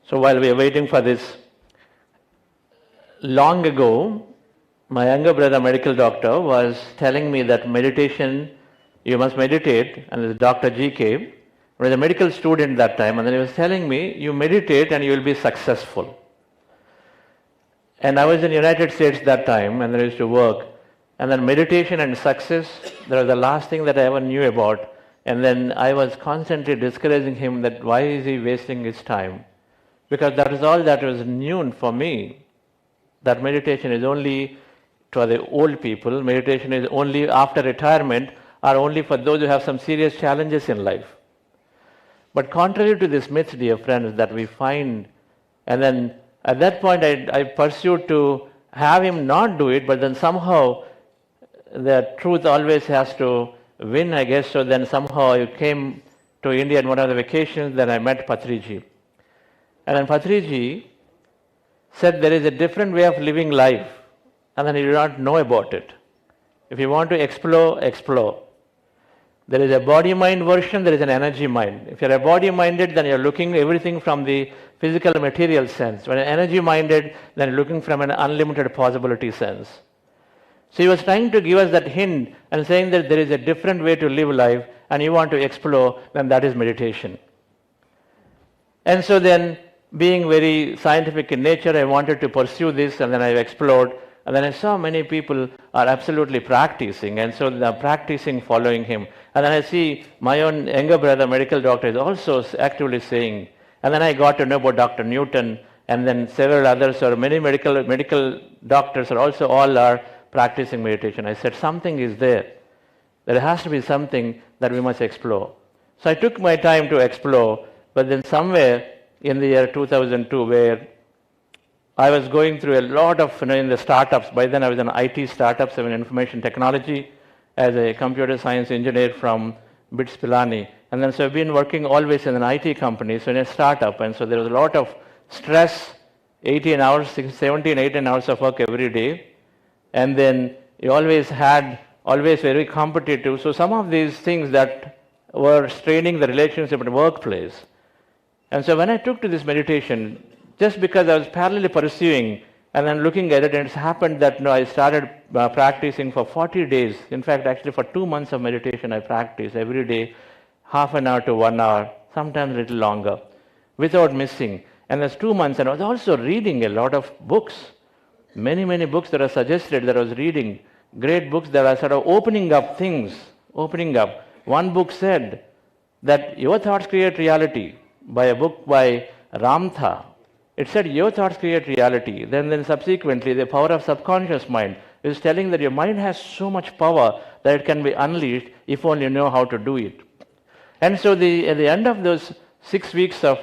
So while we are waiting for this, long ago, my younger brother, medical doctor, was telling me that meditation, you must meditate, and the Dr. GK was a medical student that time, and then he was telling me, you meditate and you will be successful. And I was in the United States that time, and I used to work, and then meditation and success, that was the last thing that I ever knew about. And then I was constantly discouraging him that why is he wasting his time? Because that is all that was new for me. That meditation is only for the old people, meditation is only after retirement, or only for those who have some serious challenges in life. But contrary to this myth, dear friends, that we find, and then at that point I pursued to have him not do it, but then somehow the truth always has to win, I guess. So then somehow I came to India on one of the vacations, then I met Patriji. And then Patriji said there is a different way of living life, and then you do not know about it. If you want to explore, explore. There is a body-mind version, there is an energy-mind. If you're a body-minded, then you're looking everything from the physical material sense. When you're energy-minded, then you're looking from an unlimited possibility sense. So he was trying to give us that hint and saying that there is a different way to live life and you want to explore, then that is meditation. And so then, being very scientific in nature, I wanted to pursue this, and then I explored, and then I saw many people are absolutely practicing, and so they're practicing following him. And then I see my own younger brother, medical doctor, is also actively saying, and then I got to know about Dr. Newton, and then several others, or many medical doctors are also all are practicing meditation. I said, something is there. There has to be something that we must explore. So I took my time to explore, but then somewhere in the year 2002, where I was going through a lot of, in the startups. By then I was in IT startups, I was in information technology as a computer science engineer from BITS Pilani. And then so I've been working always in an IT company, so in a startup. And so there was a lot of stress, 18 hours, 17, 18 hours of work every day. And then you always very competitive. So some of these things that were straining the relationship at the workplace. And so when I took to this meditation, just because I was parallelly pursuing and then looking at it, and it's happened that I started practicing for 40 days. In fact, actually for 2 months of meditation, I practiced every day, half an hour to 1 hour, sometimes a little longer, without missing. And that's 2 months, and I was also reading a lot of books. Many books that are suggested that I was reading, great books that are sort of opening up things, opening up. One book said that your thoughts create reality, by a book by Ramtha. It said your thoughts create reality. Then subsequently, the power of subconscious mind is telling that your mind has so much power that it can be unleashed if only you know how to do it. And so at the end of those 6 weeks of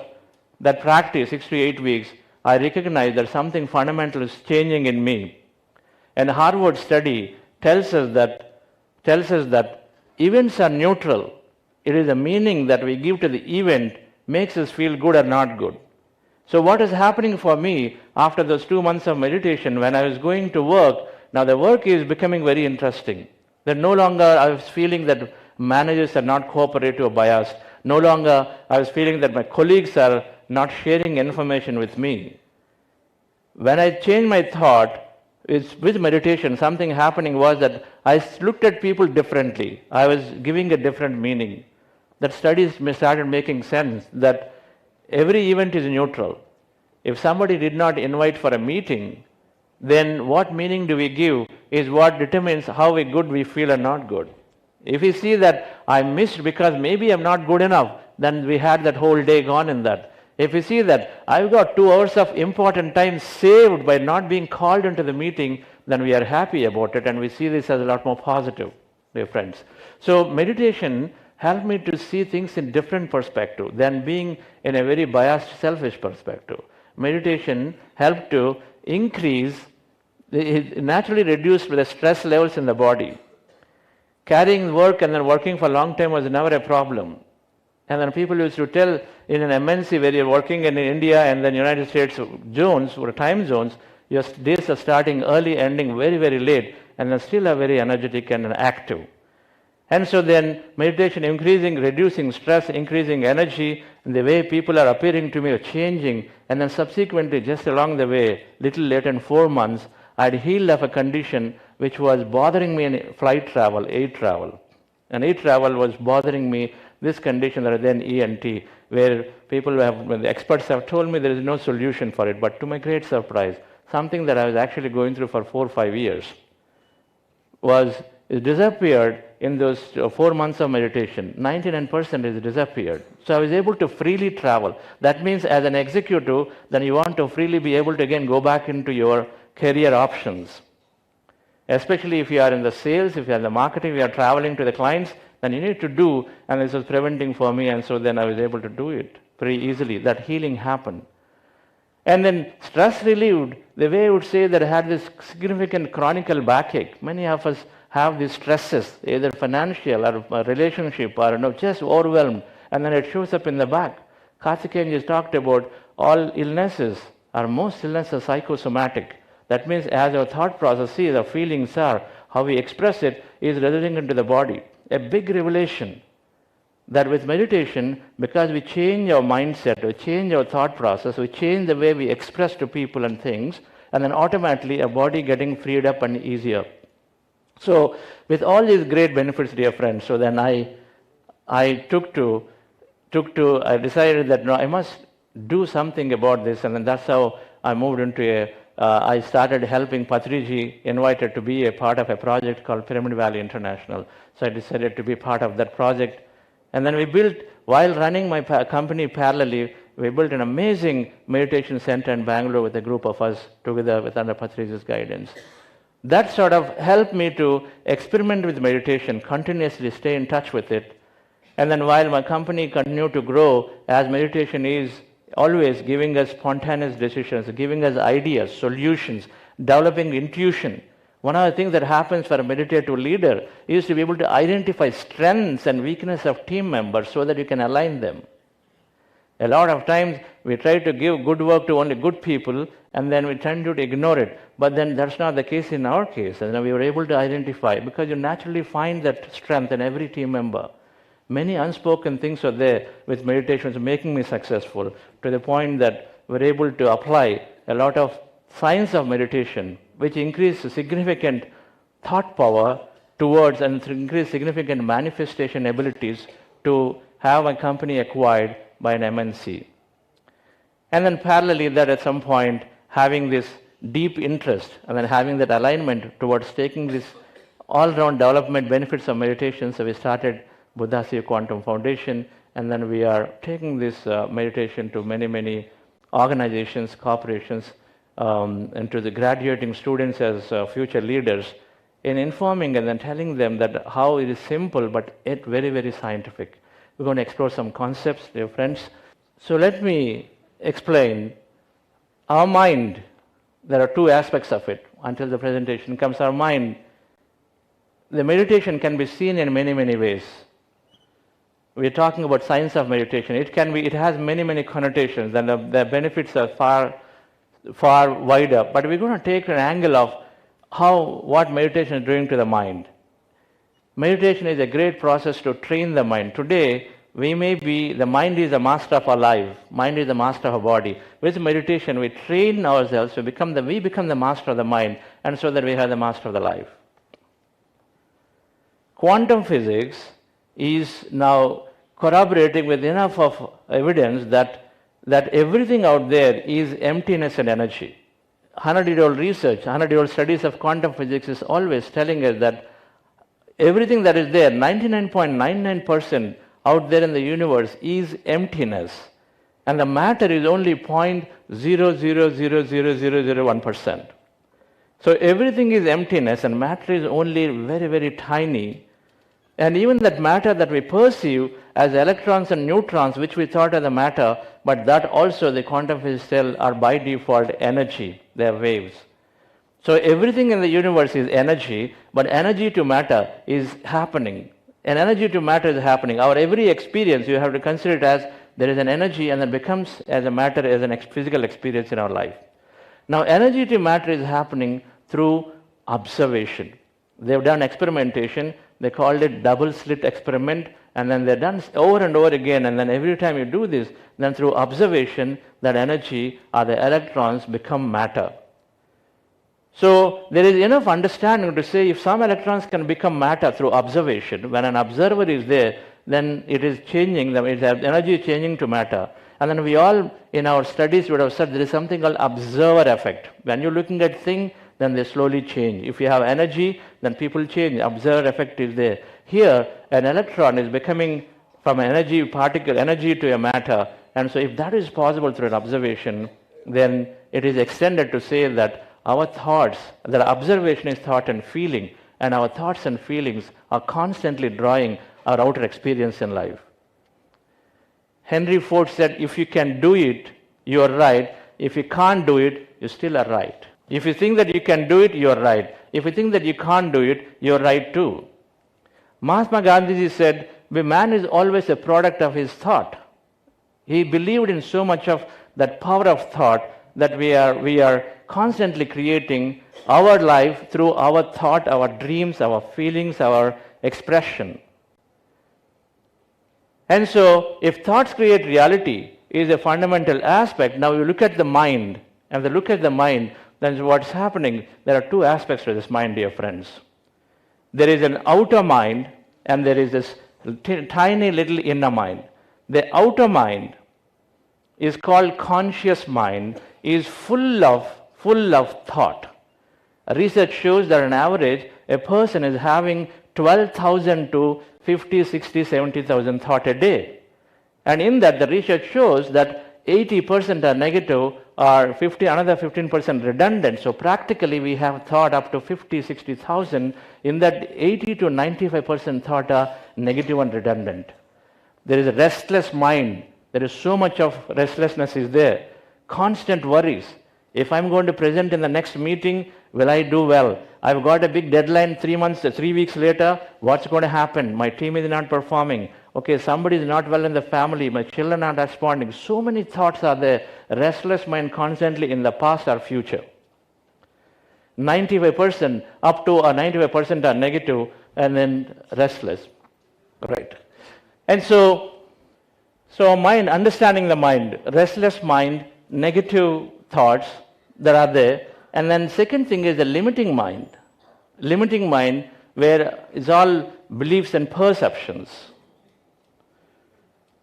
that practice, 6 to 8 weeks, I recognized that something fundamental is changing in me. And Harvard study tells us that events are neutral. It is the meaning that we give to the event makes us feel good or not good. So what is happening for me after those 2 months of meditation, when I was going to work, now the work is becoming very interesting. That no longer I was feeling that managers are not cooperative or biased. No longer I was feeling that my colleagues are not sharing information with me. When I changed my thought, with meditation, something happening was that I looked at people differently. I was giving a different meaning. That studies started making sense that every event is neutral. If somebody did not invite for a meeting, then what meaning do we give is what determines how good we feel or not good. If we see that I missed because maybe I'm not good enough, then we had that whole day gone in that. If we see that I've got 2 hours of important time saved by not being called into the meeting, then we are happy about it, and we see this as a lot more positive, dear friends. So meditation helped me to see things in different perspective than being in a very biased, selfish perspective. Meditation helped to increase, it naturally reduced the stress levels in the body. Carrying work and then working for a long time was never a problem. And then people used to tell in an MNC where you're working in India and then United States zones or time zones, your days are starting early, ending very late, and then still are very energetic and active. And so then meditation reducing stress, increasing energy, and the way people are appearing to me are changing. And then subsequently, just along the way, little later in 4 months, I had healed of a condition which was bothering me in flight travel, air travel. And air travel was bothering me, this condition rather than ENT, where when the experts have told me there is no solution for it. But to my great surprise, something that I was actually going through for 4 or 5 years it disappeared in those 4 months of meditation. 99% is disappeared. So I was able to freely travel. That means as an executive, then you want to freely be able to again go back into your career options. Especially if you are in the sales, if you are in the marketing, if you are traveling to the clients, then you need to do, and this was preventing for me, and so then I was able to do it pretty easily. That healing happened. And then stress relieved, the way I would say that I had this significant chronic backache. Many of us have these stresses, either financial or relationship or just overwhelmed, and then it shows up in the back. Karthikeyan just talked about all illnesses, or most illnesses are psychosomatic. That means as our thought processes, our feelings are, how we express it is resulting into the body. A big revelation that with meditation, because we change our mindset, we change our thought process, we change the way we express to people and things, and then automatically our body getting freed up and easier. So with all these great benefits, dear friends, so then I decided that no, I must do something about this, and then that's how I moved into I started helping Patriji, invited to be a part of a project called Pyramid Valley International. So I decided to be part of that project. And then we built, while running my company parallelly, we built an amazing meditation center in Bangalore with a group of us together with under Patriji's guidance. That sort of helped me to experiment with meditation, continuously stay in touch with it. And then while my company continued to grow, as meditation is always giving us spontaneous decisions, giving us ideas, solutions, developing intuition. One of the things that happens for a meditative leader is to be able to identify strengths and weaknesses of team members so that you can align them. A lot of times we try to give good work to only good people and then we tend to ignore it. But then that's not the case in our case. And we were able to identify because you naturally find that strength in every team member. Many unspoken things are there with meditations making me successful to the point that we're able to apply a lot of science of meditation, which increases significant thought power towards and increase significant manifestation abilities to have a company acquired by an MNC. And then parallelly that at some point having this deep interest and then having that alignment towards taking this all-round development benefits of meditation, so we started Buddhasiva Quantum Foundation, and then we are taking this meditation to many, many organizations, corporations, and to the graduating students as future leaders in informing and then telling them that how it is simple but yet very, very scientific. We're going to explore some concepts, dear friends. So let me explain our mind. There are two aspects of it. Until the presentation comes, our mind. The meditation can be seen in many, many ways. We're talking about science of meditation. It has many, many connotations, and the benefits are far wider. But we're going to take an angle of what meditation is doing to the mind. Meditation is a great process to train the mind. Today, the mind is the master of our life. Mind is the master of our body. With meditation, we train ourselves. We become the master of the mind, and so that we have the master of the life. Quantum physics is now corroborating with enough of evidence that everything out there is emptiness and energy. 100-year-old research, 100-year-old studies of quantum physics is always telling us that everything that is there, 99.99% out there in the universe is emptiness. And the matter is only 0.0000001%. So everything is emptiness and matter is only very, very tiny. And even that matter that we perceive as electrons and neutrons, which we thought are the matter, but that also the quantum physics tell are by default energy, they are waves. So everything in the universe is energy, but energy to matter is happening. And energy to matter is happening. Our every experience, you have to consider it as there is an energy and then becomes as a matter as a physical experience in our life. Now energy to matter is happening through observation. They've done experimentation They called it double slit experiment, and then they're done over and over again, and then every time you do this, then through observation, that energy or the electrons become matter. So there is enough understanding to say if some electrons can become matter through observation, when an observer is there, then it is changing, its energy is changing to matter. And then we all, in our studies, would have said there is something called observer effect. When you're looking at things, then they slowly change. If you have energy, then people change. Observer effect is there. Here, an electron is becoming from an energy particle, energy to a matter. And so if that is possible through an observation, then it is extended to say that our thoughts, that observation is thought and feeling, and our thoughts and feelings are constantly drawing our outer experience in life. Henry Ford said, if you can do it, you are right. If you can't do it, you still are right. If you think that you can do it, you are right. If you think that you can't do it, you are right too. Mahatma Gandhi said, man is always a product of his thought. He believed in so much of that power of thought that we are constantly creating our life through our thought, our dreams, our feelings, our expression. And so, if thoughts create reality is a fundamental aspect, now you look at the mind, and if you look at the mind, then what's happening? There are two aspects to this mind, dear friends. There is an outer mind, and there is this tiny little inner mind. The outer mind is called conscious mind, is full of thought. Research shows that on average, a person is having 12,000 to 50, 60, 70,000 thoughts a day. And in that, the research shows that 80% are negative or another 15% redundant. So practically, we have thought up to 50, 60,000. In that, 80 to 95% thought are negative and redundant. There is a restless mind. There is so much of restlessness is there. Constant worries. If I'm going to present in the next meeting, will I do well? I've got a big deadline 3 weeks later. What's going to happen? My team is not performing. Okay, somebody is not well in the family. My children are not responding. So many thoughts are there. Restless mind constantly in the past or future. 95% up to 95% are negative and then restless. Right. And so mind, understanding the mind, restless mind, negative thoughts that are there. And then second thing is the limiting mind. Limiting mind where it's all beliefs and perceptions.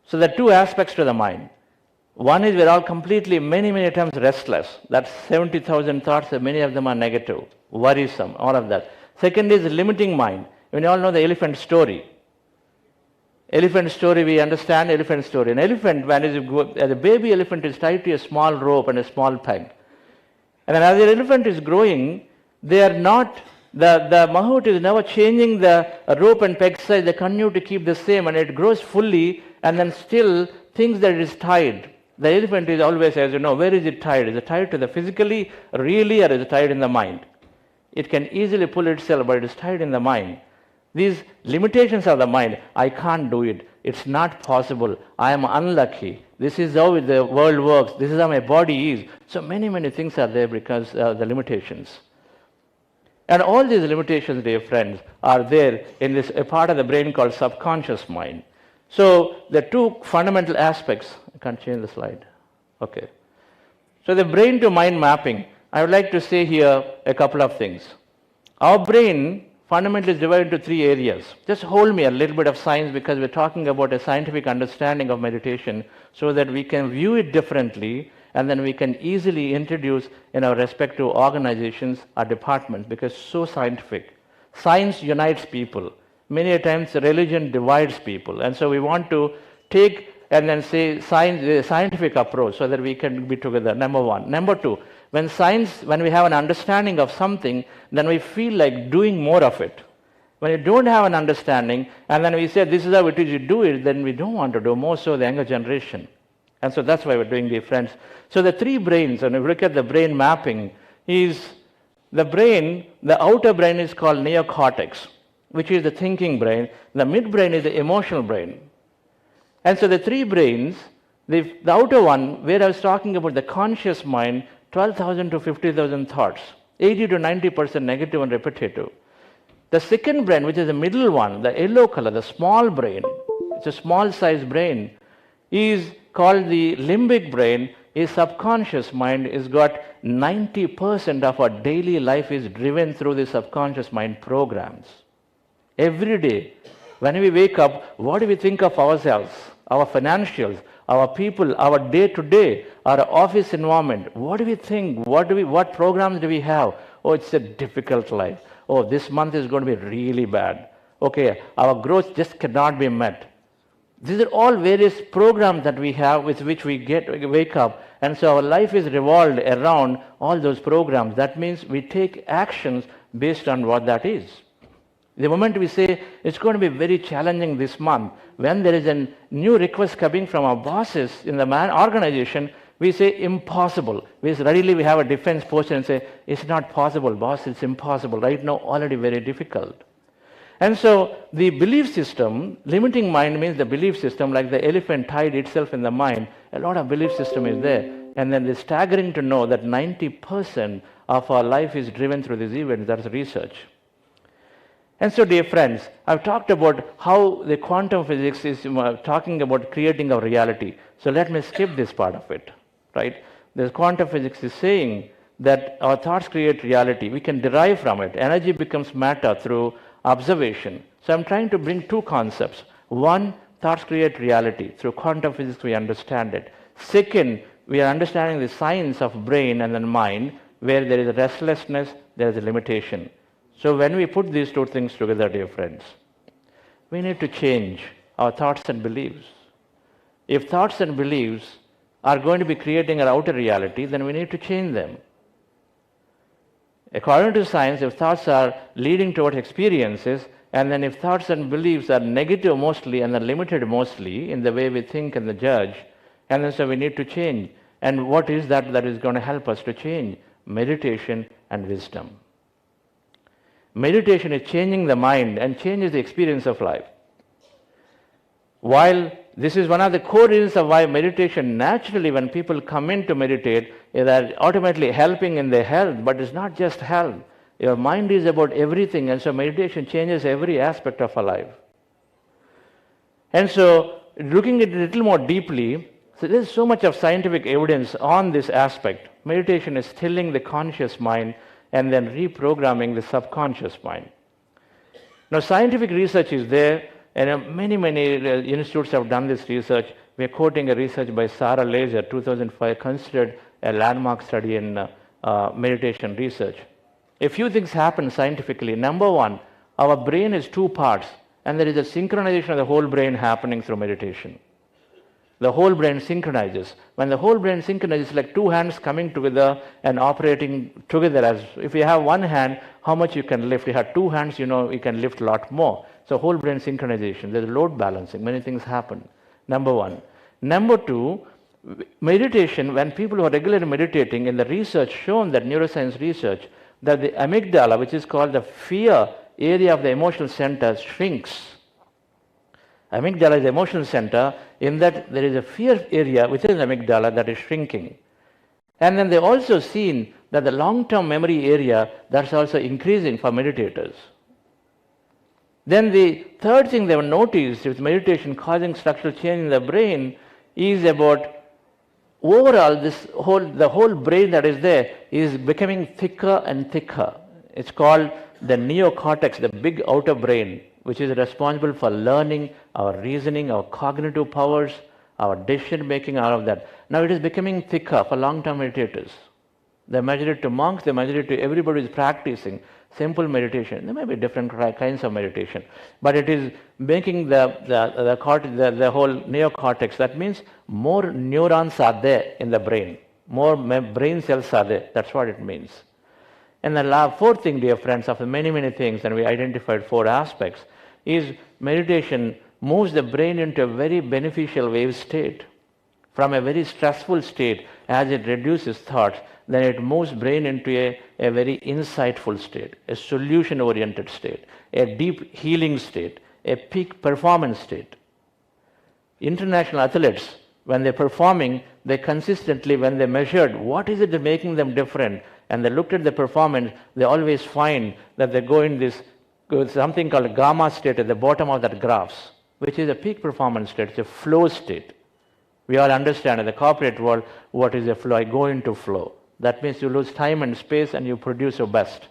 So there are two aspects to the mind. One is we're all completely, many times restless. That's 70,000 thoughts, many of them are negative, worrisome, all of that. Second is the limiting mind. We all know the elephant story. Elephant story, we understand elephant story. An elephant, as a baby elephant is tied to a small rope and a small peg. And then as the elephant is growing, they are not, the mahout is never changing the rope and peg size. They continue to keep the same, and it grows fully and then still thinks that it is tied. The elephant is always, as you know, where is it tied? Is it tied to the physically, really, or is it tied in the mind? It can easily pull itself, but it is tied in the mind. These limitations of the mind, I can't do it. It's not possible. I am unlucky. This is how the world works. This is how my body is. So many things are there because of the limitations. And all these limitations, dear friends, are there in this a part of the brain called subconscious mind. So the two fundamental aspects, I can't change the slide. Okay. So the brain to mind mapping, I would like to say here a couple of things. Our brain fundamentally is divided into three areas. Just hold me a little bit of science because we're talking about a scientific understanding of meditation so that we can view it differently and then we can easily introduce in our respective organizations or departments because it's so scientific. Science unites people. Many times religion divides people. And so we want to take and then say scientific approach so that we can be together, number one. Number two, when we have an understanding of something, then we feel like doing more of it. When you don't have an understanding, and then we say, this is how it is, you do it, then we don't want to do more so the younger generation. And so that's why we're doing the friends. So the three brains, and if you look at the brain mapping, is the brain, the outer brain is called neocortex, which is the thinking brain. The midbrain is the emotional brain. And so the three brains, the outer one, where I was talking about the conscious mind, 12,000 to 50,000 thoughts, 80 to 90% negative and repetitive. The second brain, which is the middle one, the yellow color, the small brain, it's a small size brain, is called the limbic brain. His subconscious mind has got 90% of our daily life is driven through the subconscious mind programs. Every day, when we wake up, what do we think of ourselves, our financials, our people, our day-to-day, our office environment? What do we think? What programs do we have? Oh, it's a difficult life. Oh, this month is going to be really bad. Okay, our growth just cannot be met. These are all various programs that we have with which we wake up, and so our life is revolved around all those programs. That means we take actions based on what that is. The moment we say it's going to be very challenging this month, when there is a new request coming from our bosses in the organization, we say impossible. We have a defense posture and say, it's not possible, boss, it's impossible. Right now, already very difficult. And so the belief system, limiting mind means the belief system, like the elephant tied itself in the mind, a lot of belief system is there. And then it's staggering to know that 90% of our life is driven through these events. That's research. And so, dear friends, I've talked about how the quantum physics is talking about creating our reality. So let me skip this part of it, right? The quantum physics is saying that our thoughts create reality. We can derive from it. Energy becomes matter through observation. So I'm trying to bring two concepts. One, thoughts create reality. Through quantum physics, we understand it. Second, we are understanding the science of brain and then mind, where there is a restlessness, there is a limitation. So when we put these two things together, dear friends, we need to change our thoughts and beliefs. If thoughts and beliefs are going to be creating our outer reality, then we need to change them. According to science, if thoughts are leading towards experiences, and then if thoughts and beliefs are negative mostly and are limited mostly in the way we think and the judge, and then so we need to change. And what is that is going to help us to change? Meditation and wisdom. Meditation is changing the mind and changes the experience of life. While this is one of the core reasons of why meditation, naturally when people come in to meditate, they are ultimately helping in their health, but it's not just health. Your mind is about everything, and so meditation changes every aspect of our life. And so, looking at it a little more deeply, so there's so much of scientific evidence on this aspect. Meditation is stilling the conscious mind and then reprogramming the subconscious mind. Now, scientific research is there, and many institutes have done this research. We are quoting a research by Sarah Laser, 2005, considered a landmark study in meditation research. A few things happen scientifically. Number one, our brain is two parts, and there is a synchronization of the whole brain happening through meditation. The whole brain synchronizes. When the whole brain synchronizes, it's like two hands coming together and operating together. As if you have one hand, how much you can lift. You have two hands, you can lift a lot more. So whole brain synchronization. There's load balancing. Many things happen. Number one. Number two, meditation, when people who are regularly meditating, in the research shown, that neuroscience research, that the amygdala, which is called the fear area of the emotional center, shrinks. Amygdala is the emotional center, in that there is a fear area within the amygdala that is shrinking. And then they also seen that the long-term memory area, that's also increasing for meditators. Then the third thing they have noticed with meditation causing structural change in the brain is about overall the whole brain that is there is becoming thicker and thicker. It's called the neocortex, the big outer brain, which is responsible for learning, our reasoning, our cognitive powers, our decision making, all of that. Now it is becoming thicker for long-term meditators. They measure it to monks, they measure it to everybody who is practicing simple meditation. There may be different kinds of meditation, but it is making the whole neocortex. That means more neurons are there in the brain, more brain cells are there. That's what it means. And the fourth thing, dear friends, of the many things, and we identified 4 aspects, is meditation moves the brain into a very beneficial wave state. From a very stressful state, as it reduces thoughts, then it moves brain into a very insightful state, a solution-oriented state, a deep healing state, a peak performance state. International athletes, when they're performing, they consistently, when they measured what is it that making them different, and they looked at the performance, they always find that they go in this something called a gamma state at the bottom of that graphs, which is a peak performance state. It's a flow state. We all understand in the corporate world what is a flow. I go into flow. That means you lose time and space and you produce your best.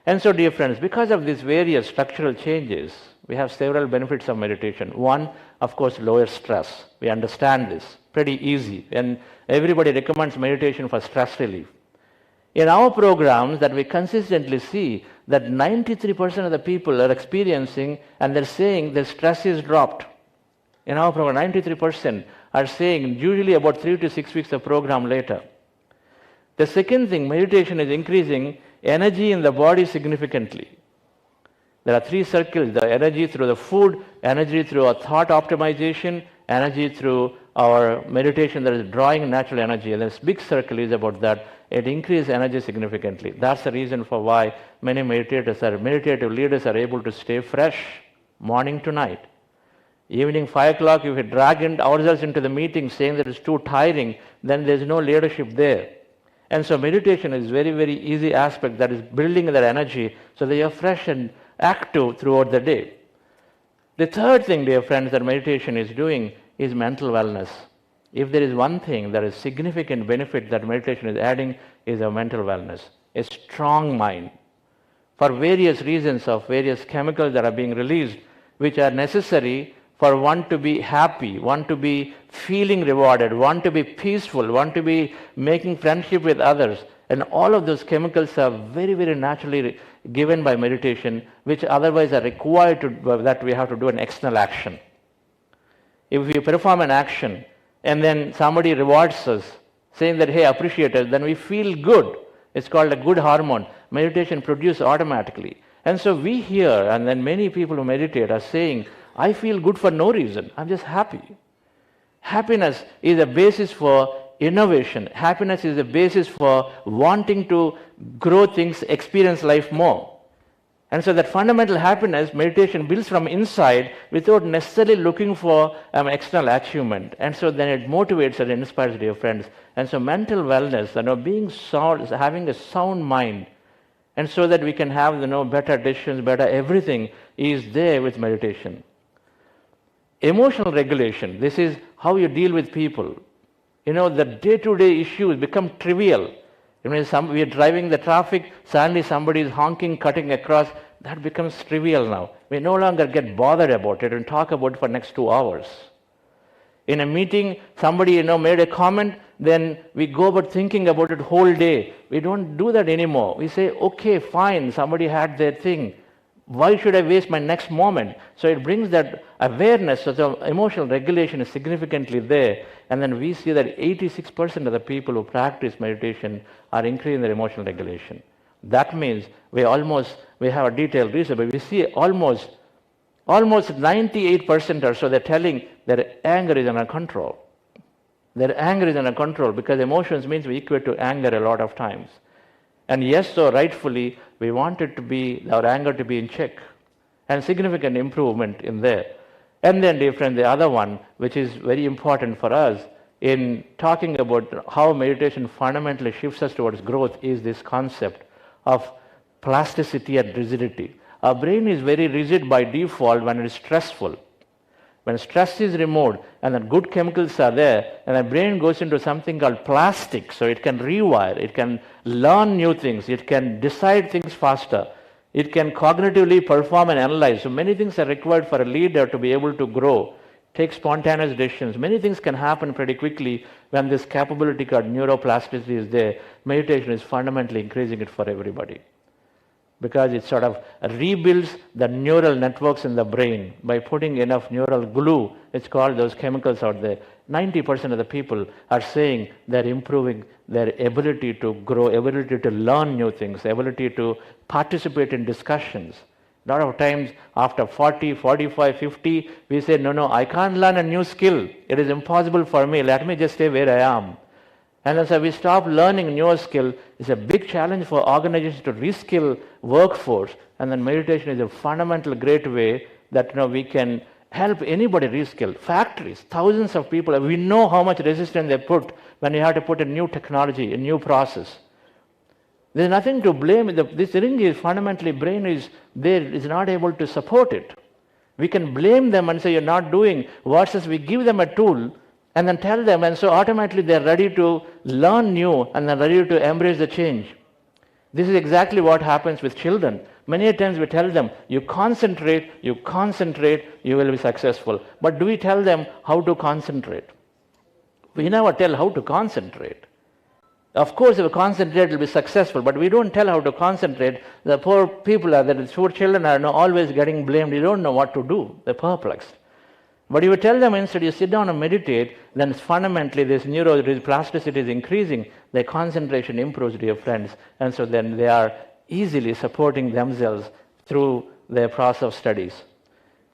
And so, dear friends, because of these various structural changes, we have several benefits of meditation. One, of course, lower stress. We understand this. Pretty easy. And everybody recommends meditation for stress relief. In our programs that we consistently see that 93% of the people are experiencing and they're saying their stress is dropped. In our program, 93% are saying usually about 3 to 6 weeks of program later. The second thing, meditation is increasing energy in the body significantly. There are 3 circles: the energy through the food, energy through our thought optimization, energy through our meditation that is drawing natural energy. And this big circle is about that. It increases energy significantly. That's the reason for why many meditative leaders are able to stay fresh morning to night. Evening 5 o'clock, if we drag ourselves into the meeting saying that it's too tiring, then there's no leadership there. And so meditation is very, very easy aspect that is building that energy so that you're fresh and active throughout the day. The third thing, dear friends, that meditation is doing is mental wellness. If there is one thing that is significant benefit that meditation is adding is a mental wellness, a strong mind. For various reasons of various chemicals that are being released, which are necessary for one to be happy, one to be feeling rewarded, one to be peaceful, one to be making friendship with others. And all of those chemicals are very, very naturally given by meditation, which otherwise are required that we have to do an external action. If we perform an action and then somebody rewards us, saying that, hey, appreciate us, then we feel good. It's called a good hormone. Meditation produces automatically. And so we hear, and then many people who meditate are saying, I feel good for no reason. I'm just happy. Happiness is a basis for innovation. Happiness is a basis for wanting to grow things, experience life more. And so that fundamental happiness, meditation builds from inside without necessarily looking for external achievement. And so then it motivates and inspires, dear friends. And so mental wellness, being sound, having a sound mind, and so that we can have better decisions, better everything is there with meditation. Emotional regulation, this is how you deal with people. The day-to-day issues become trivial. We are driving the traffic, suddenly somebody is honking, cutting across, that becomes trivial now. We no longer get bothered about it and talk about it for the next 2 hours. In a meeting, somebody made a comment, then we go about thinking about it whole day. We don't do that anymore. We say, okay, fine, somebody had their thing. Why should I waste my next moment? So it brings that awareness, so the emotional regulation is significantly there. And then we see that 86% of the people who practice meditation are increasing their emotional regulation. That means we have a detailed research, but we see almost 98% or so, they're telling their anger is under control. Their anger is under control because emotions means we equate to anger a lot of times. And yes, so rightfully, we want our anger to be in check, and significant improvement in there. And then, dear friend, the other one, which is very important for us in talking about how meditation fundamentally shifts us towards growth, is this concept of plasticity and rigidity. Our brain is very rigid by default when it is stressful. When stress is removed and the good chemicals are there, and the brain goes into something called plastic, so it can rewire, it can learn new things, it can decide things faster, it can cognitively perform and analyze. So many things are required for a leader to be able to grow, take spontaneous decisions. Many things can happen pretty quickly when this capability called neuroplasticity is there. Meditation is fundamentally increasing it for everybody, because it sort of rebuilds the neural networks in the brain by putting enough neural glue. It's called those chemicals out there. 90% of the people are saying they're improving their ability to grow, ability to learn new things, ability to participate in discussions. A lot of times after 40, 45, 50, we say, no, I can't learn a new skill. It is impossible for me. Let me just stay where I am. And as we stop learning newer skill, it's a big challenge for organizations to reskill workforce. And then meditation is a fundamental great way that we can help anybody reskill. Factories, thousands of people, we know how much resistance they put when you have to put a new technology, a new process. There's nothing to blame. This ring is fundamentally, brain is there, is not able to support it. We can blame them and say you're not doing, versus we give them a tool and then tell them, and so automatically they're ready to learn new and they're ready to embrace the change. This is exactly what happens with children. Many times we tell them, you concentrate, you will be successful. But do we tell them how to concentrate? We never tell how to concentrate. Of course, if we concentrate, we'll be successful, but we don't tell how to concentrate. The poor people the poor children are always getting blamed. They don't know what to do. They're perplexed. But if you tell them instead, you sit down and meditate, then fundamentally this neuroplasticity is increasing, their concentration improves, dear friends, and so then they are easily supporting themselves through their process of studies.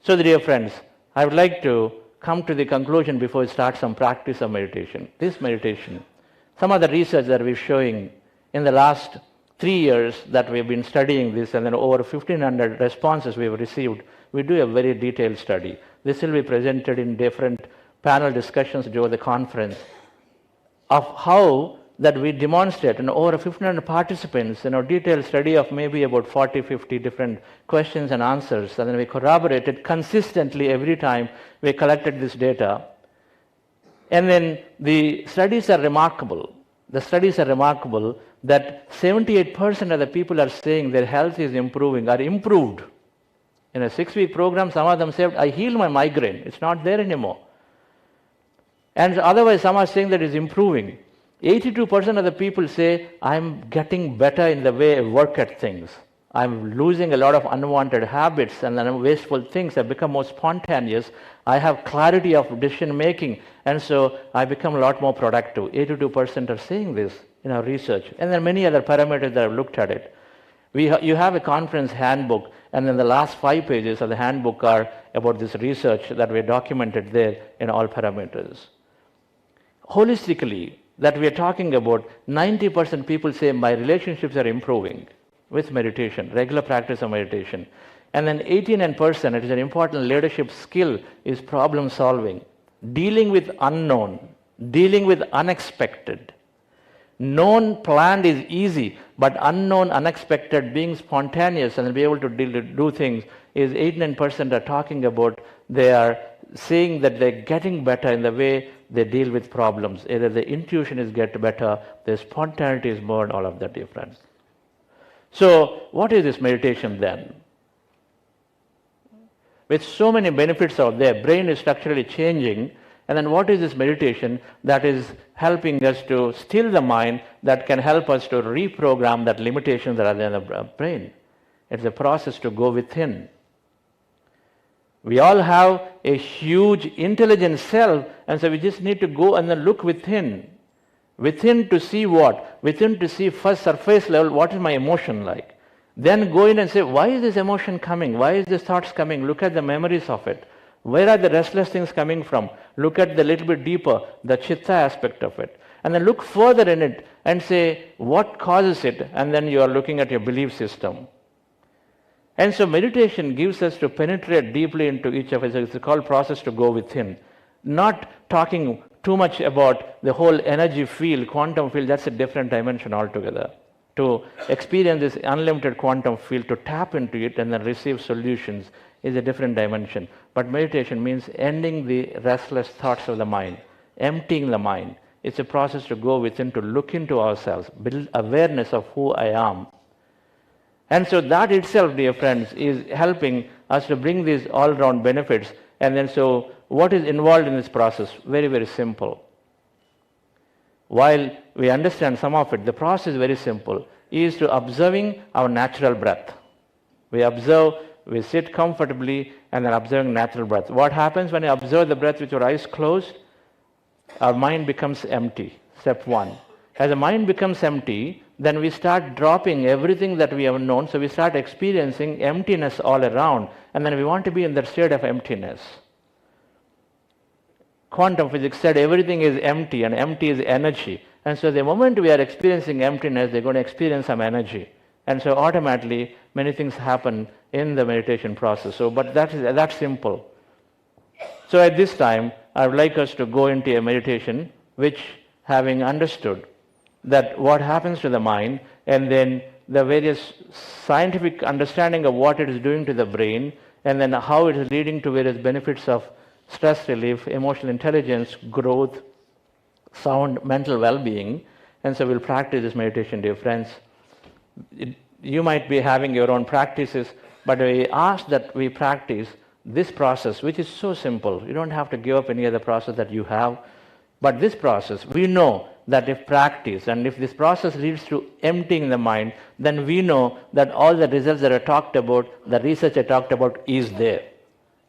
So, dear friends, I would like to come to the conclusion before we start some practice of meditation. This meditation, some of the research that we're showing in the last 3 years that we've been studying this, and then over 1,500 responses we've received, we do a very detailed study. This will be presented in different panel discussions during the conference of how that we demonstrate, and over 1,500 participants, detailed study of maybe about 40, 50 different questions and answers, and then we corroborated consistently every time we collected this data. And then the studies are remarkable. The studies are remarkable that 78% of the people are saying their health is improving or improved. In a 6-week program, some of them said, I healed my migraine. It's not there anymore. And otherwise, some are saying that it's improving. 82% of the people say, I'm getting better in the way I work at things. I'm losing a lot of unwanted habits and then wasteful things. I become more spontaneous. I have clarity of decision making. And so I become a lot more productive. 82% are saying this in our research. And there are many other parameters that I've looked at it. You have a conference handbook, and then the last 5 pages of the handbook are about this research that we documented there in all parameters. Holistically, that we are talking about, 90% people say my relationships are improving with meditation, regular practice of meditation. And then 89%, it is an important leadership skill, is problem solving, dealing with unknown, dealing with unexpected. Known, planned is easy, but unknown, unexpected, being spontaneous and be able to do things is 89% are talking about. They are saying that they're getting better in the way they deal with problems. Either the intuition is get better, the spontaneity is more, and all of that, dear friends. So, what is this meditation then? With so many benefits out there, brain is structurally changing. And then what is this meditation that is helping us to still the mind, that can help us to reprogram that limitations that are there in the brain? It's a process to go within. We all have a huge intelligent self, and so we just need to go and then look within. Within to see what? Within to see first surface level, what is my emotion like? Then go in and say, why is this emotion coming? Why is this thoughts coming? Look at the memories of it. Where are the restless things coming from? Look at the little bit deeper, the chitta aspect of it. And then look further in it and say, what causes it? And then you are looking at your belief system. And so meditation gives us to penetrate deeply into each of us. It's called process to go within. Not talking too much about the whole energy field, quantum field, that's a different dimension altogether. To experience this unlimited quantum field, to tap into it and then receive solutions is a different dimension. But meditation means ending the restless thoughts of the mind, emptying the mind. It's a process to go within, to look into ourselves, build awareness of who I am. And so that itself, dear friends, is helping us to bring these all-round benefits. And then so what is involved in this process? Very, very simple. While we understand some of it, the process is very simple, is to observing our natural breath. We observe, we sit comfortably and then observing natural breath. What happens when you observe the breath with your eyes closed? Our mind becomes empty. Step one. As the mind becomes empty, then we start dropping everything that we have known. So we start experiencing emptiness all around. And then we want to be in that state of emptiness. Quantum physics said everything is empty, and empty is energy. And so the moment we are experiencing emptiness, they're going to experience some energy. And so automatically many things happen in the meditation process. So, but that's simple. So at this time, I would like us to go into a meditation which, having understood that what happens to the mind, and then the various scientific understanding of what it is doing to the brain, and then how it is leading to various benefits of stress relief, emotional intelligence, growth, sound mental well-being. And so we'll practice this meditation, dear friends. You might be having your own practices, but we ask that we practice this process, which is so simple. You don't have to give up any other process that you have. But this process, we know that if practiced, and if this process leads to emptying the mind, then we know that all the results that I talked about, the research I talked about, is there.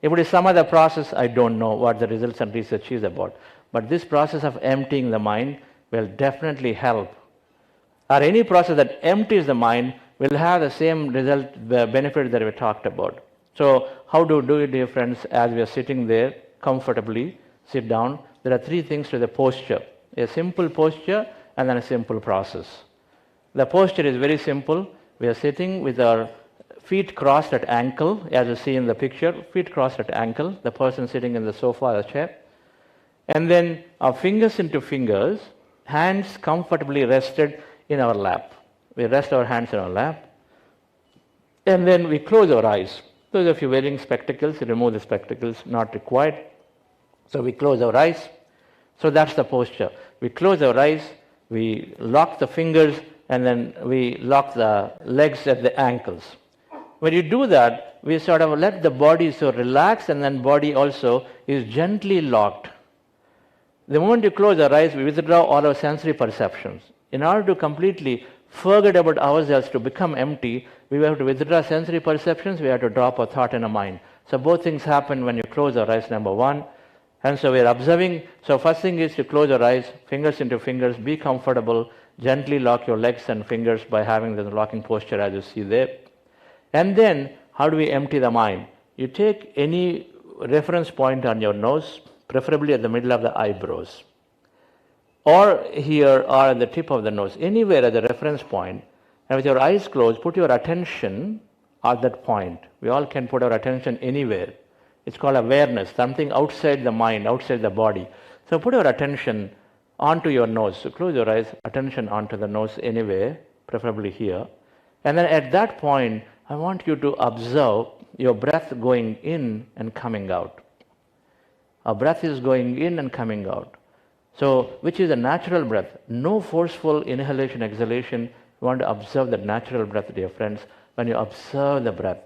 If it is some other process, I don't know what the results and research is about. But this process of emptying the mind will definitely help. Or any process that empties the mind will have the same result, the benefit that we talked about. So how to do it, dear friends, as we are sitting there comfortably, sit down. There are three things to the posture. A simple posture and then a simple process. The posture is very simple. We are sitting with our feet crossed at ankle, as you see in the picture, feet crossed at ankle, the person sitting in the sofa or chair. And then our fingers into fingers, hands comfortably rested in our lap. We rest our hands in our lap. And then we close our eyes. Those of you wearing spectacles, remove the spectacles, not required. So we close our eyes. So that's the posture. We close our eyes, we lock the fingers, and then we lock the legs at the ankles. When you do that, we sort of let the body so relax, and then body also is gently locked. The moment you close our eyes, we withdraw all our sensory perceptions. In order to completely forget about ourselves, to become empty, we have to withdraw sensory perceptions, we have to drop our thought in our mind. So both things happen when you close our eyes, number one. And so we are observing. So first thing is to close your eyes, fingers into fingers, be comfortable, gently lock your legs and fingers by having the locking posture as you see there. And then, how do we empty the mind? You take any reference point on your nose, preferably at the middle of the eyebrows, or here or at the tip of the nose, anywhere at the reference point, and with your eyes closed, put your attention at that point. We all can put our attention anywhere. It's called awareness, something outside the mind, outside the body. So put your attention onto your nose. So close your eyes, attention onto the nose anywhere, preferably here. And then at that point, I want you to observe your breath going in and coming out. Our breath is going in and coming out. So, which is a natural breath. No forceful inhalation, exhalation. You want to observe that natural breath, dear friends. When you observe the breath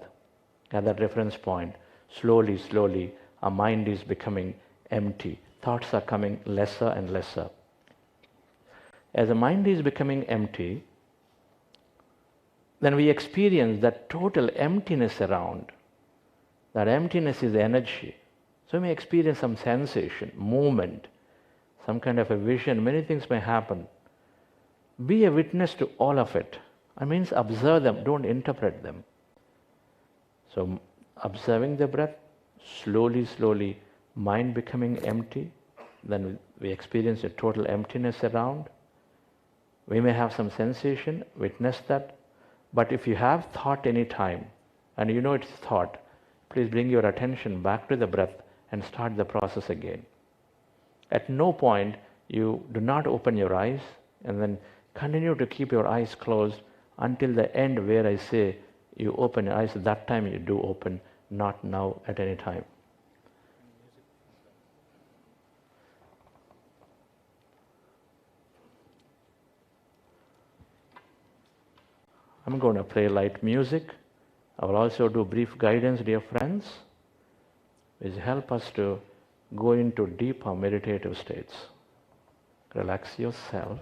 at that reference point, slowly, slowly, our mind is becoming empty. Thoughts are coming lesser and lesser. As the mind is becoming empty, then we experience that total emptiness around. That emptiness is energy. So we may experience some sensation, movement, some kind of a vision. Many things may happen. Be a witness to all of it. That means observe them, don't interpret them. So observing the breath, slowly, slowly, mind becoming empty. Then we experience a total emptiness around. We may have some sensation, witness that. But if you have thought any time, and you know it's thought, please bring your attention back to the breath and start the process again. At no point you do not open your eyes, and then continue to keep your eyes closed until the end where I say you open your eyes. At that time you do open, not now at any time. I'm going to play light music. I will also do brief guidance, dear friends, which help us to go into deeper meditative states. Relax yourself.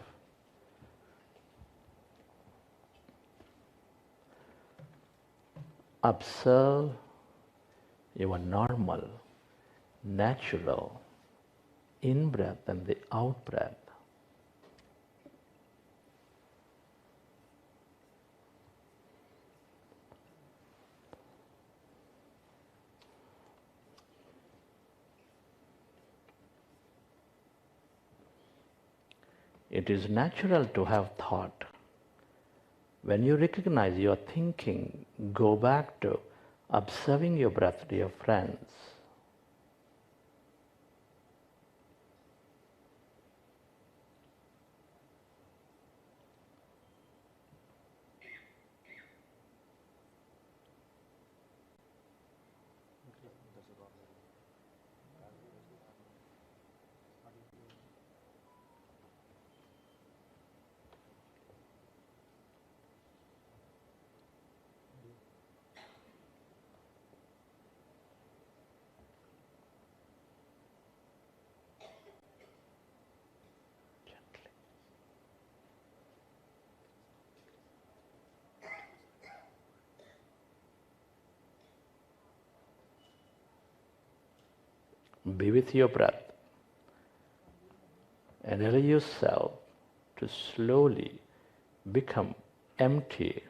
Observe your normal, natural in-breath and the out-breath. It is natural to have thought. When you recognize your thinking, go back to observing your breath, dear friends. Be with your breath and allow yourself to slowly become empty.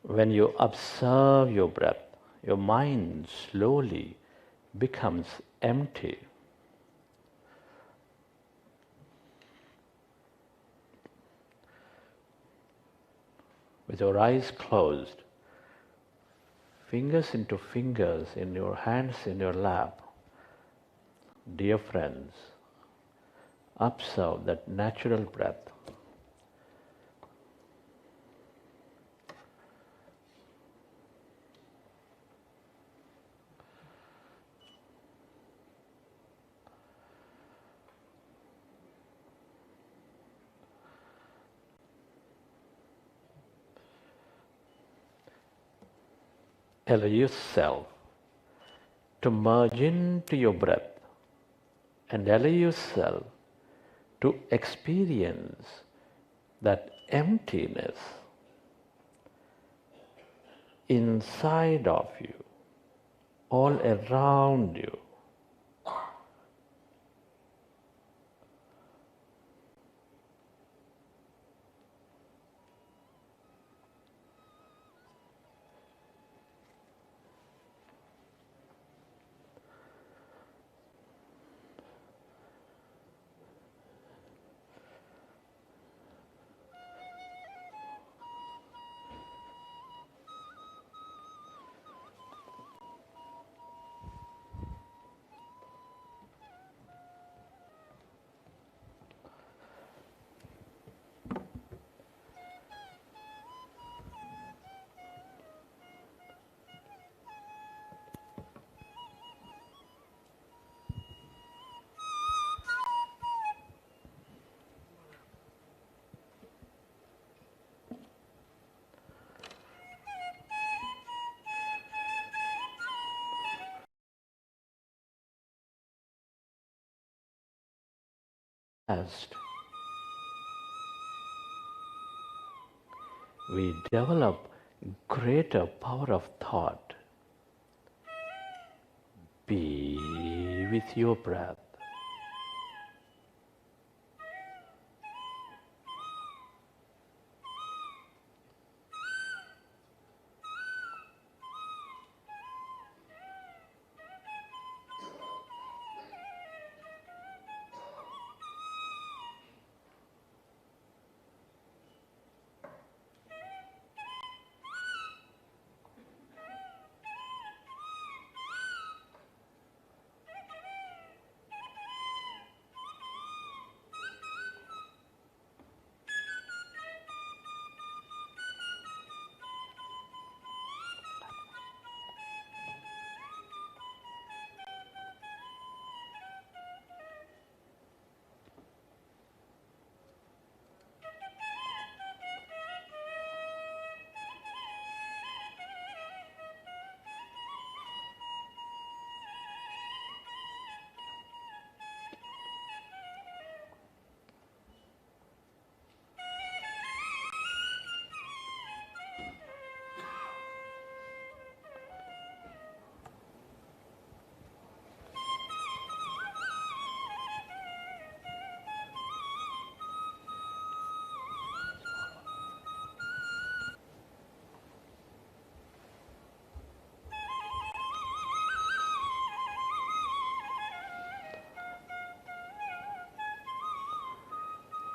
When you observe your breath, your mind slowly becomes empty. With your eyes closed, fingers into fingers in your hands in your lap, dear friends, observe that natural breath. Allow yourself to merge into your breath and allow yourself to experience that emptiness inside of you, all around you. Last, we develop greater power of thought. Be with your breath.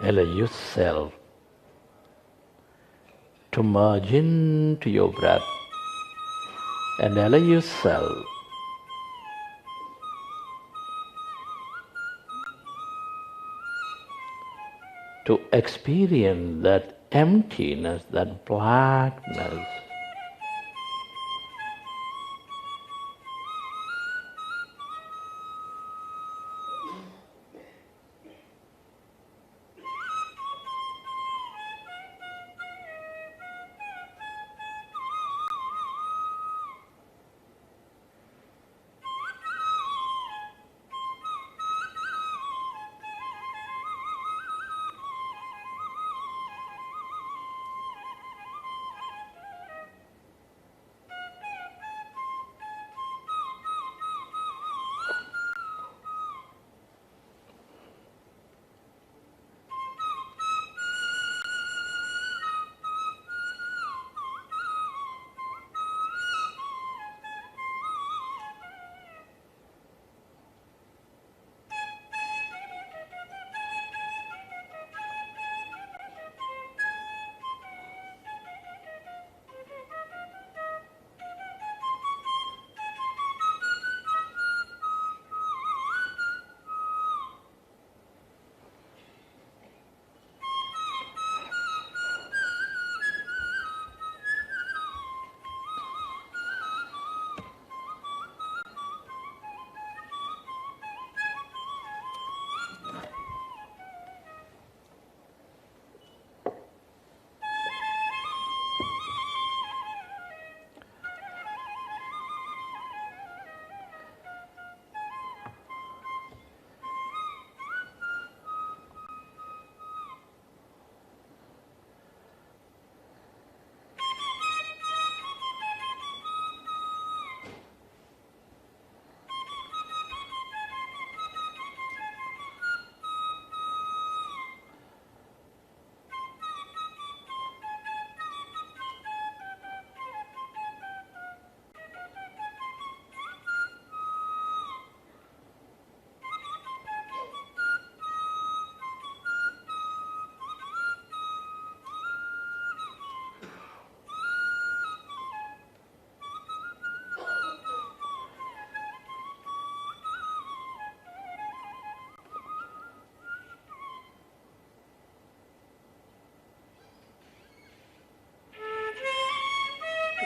Allow yourself to merge into your breath and allow yourself to experience that emptiness, that blackness.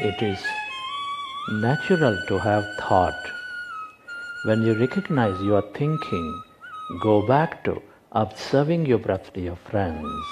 It is natural to have thought. When you recognize you are thinking, go back to observing your breath, dear friends.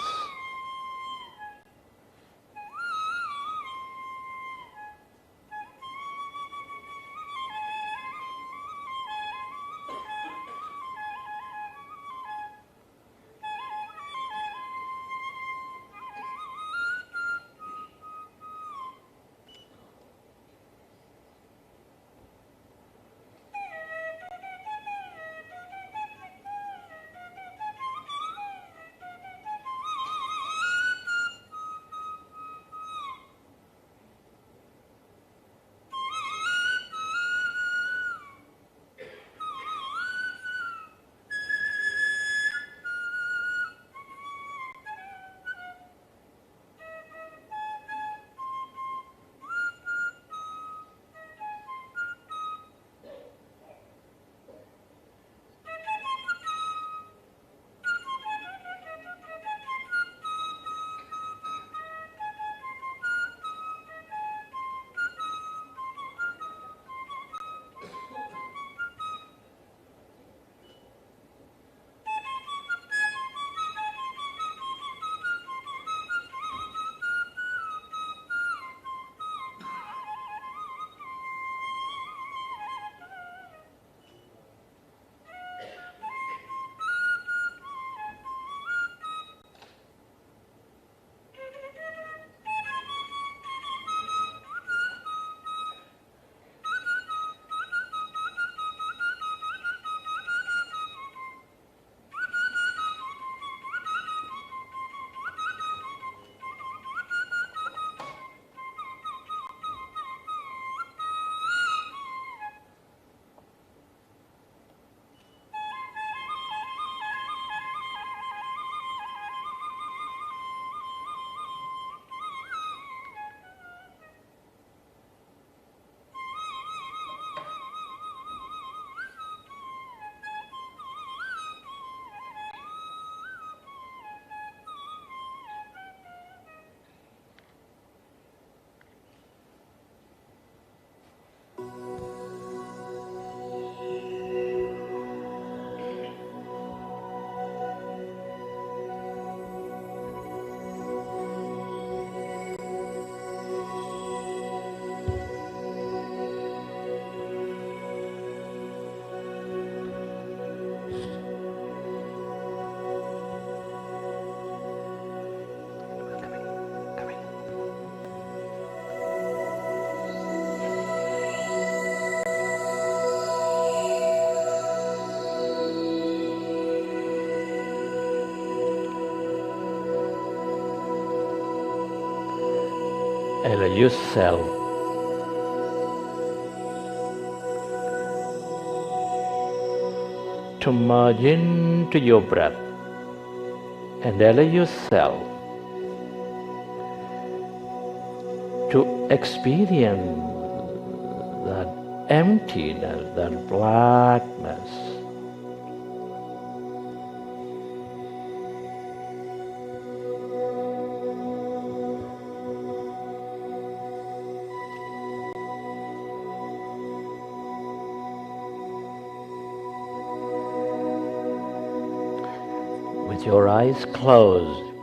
Allow yourself to merge into your breath and allow yourself to experience that emptiness, that blackness. With your eyes closed,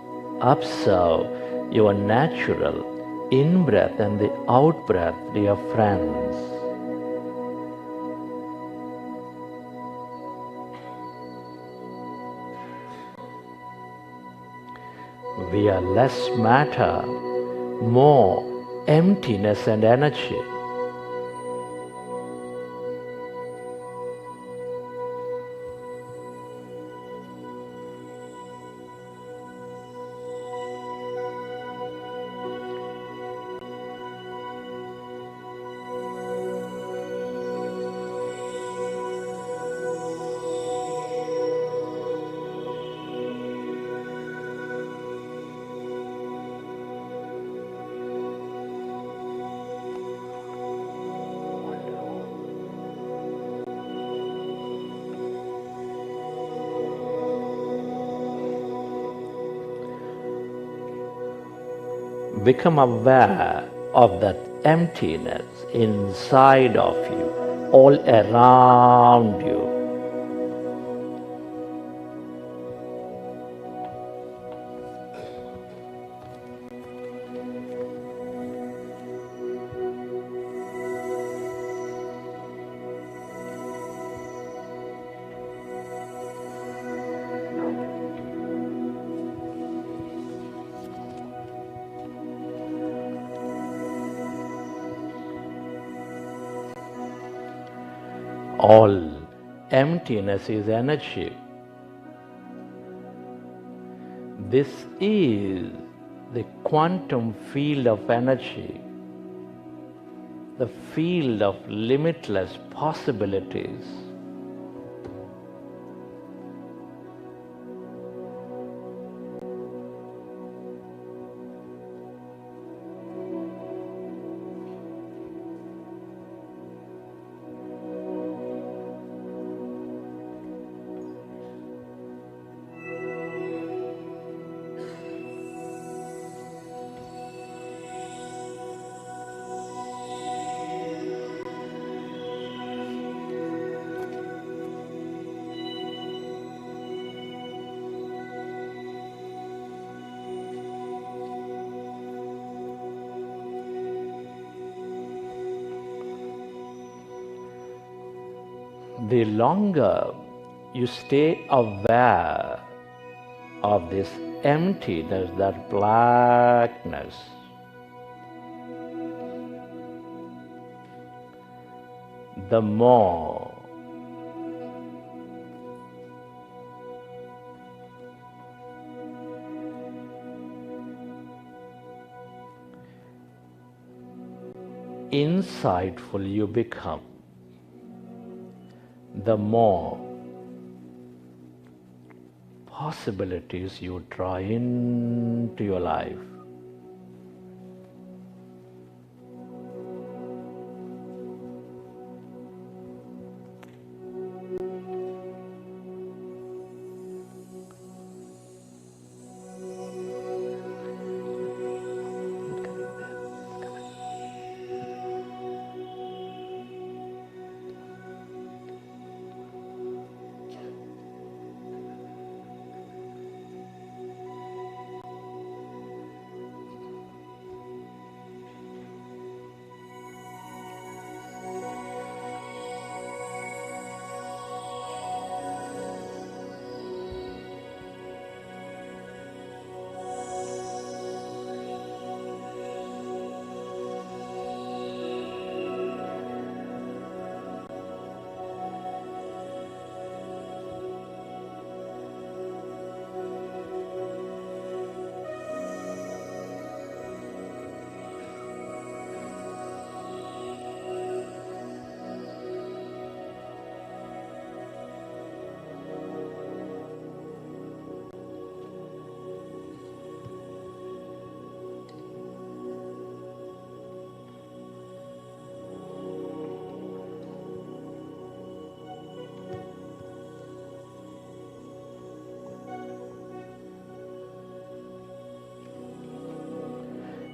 observe your natural in-breath and the out-breath, dear friends. We are less matter, more emptiness and energy. Become aware of that emptiness inside of you, all around you. All emptiness is energy. This is the quantum field of energy, the field of limitless possibilities. The longer you stay aware of this emptiness, that blackness, the more insightful you become, the more possibilities you draw into your life.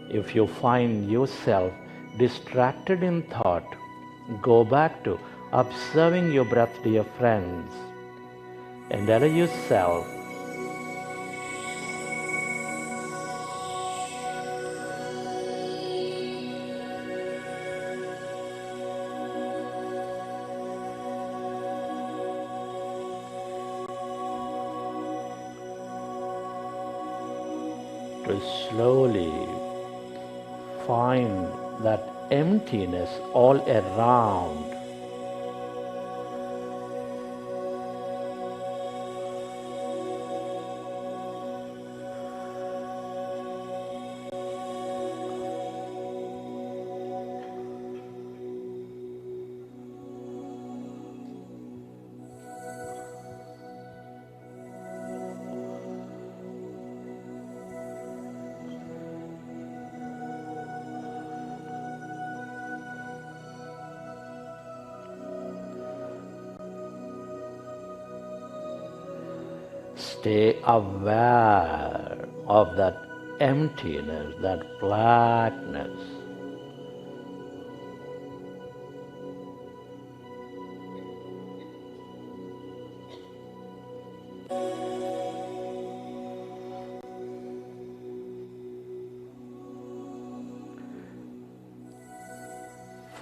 If you find yourself distracted in thought, go back to observing your breath, dear friends, and allow yourself to slowly find that emptiness all around. Stay aware of that emptiness, that blackness.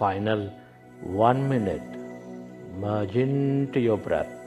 final 1 minute. Merge into your breath.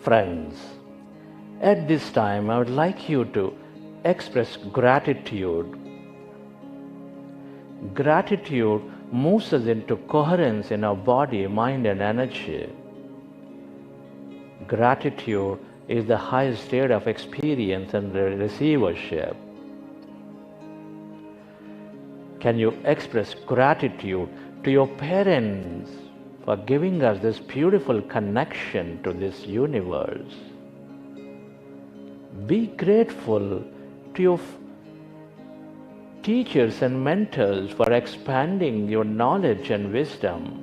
Friends, at this time I would like you to express gratitude. Gratitude moves us into coherence in our body, mind and energy. Gratitude is the highest state of experience and receivership. Can you express gratitude to your parents for giving us this beautiful connection to this universe? Be grateful to your teachers and mentors for expanding your knowledge and wisdom.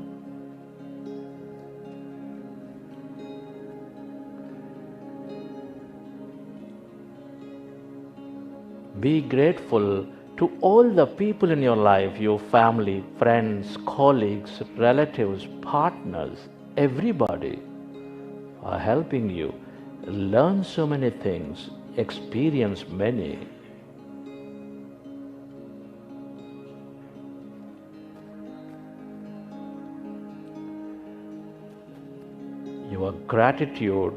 Be grateful to all the people in your life, your family, friends, colleagues, relatives, partners, everybody, for helping you learn so many things, experience many. Your gratitude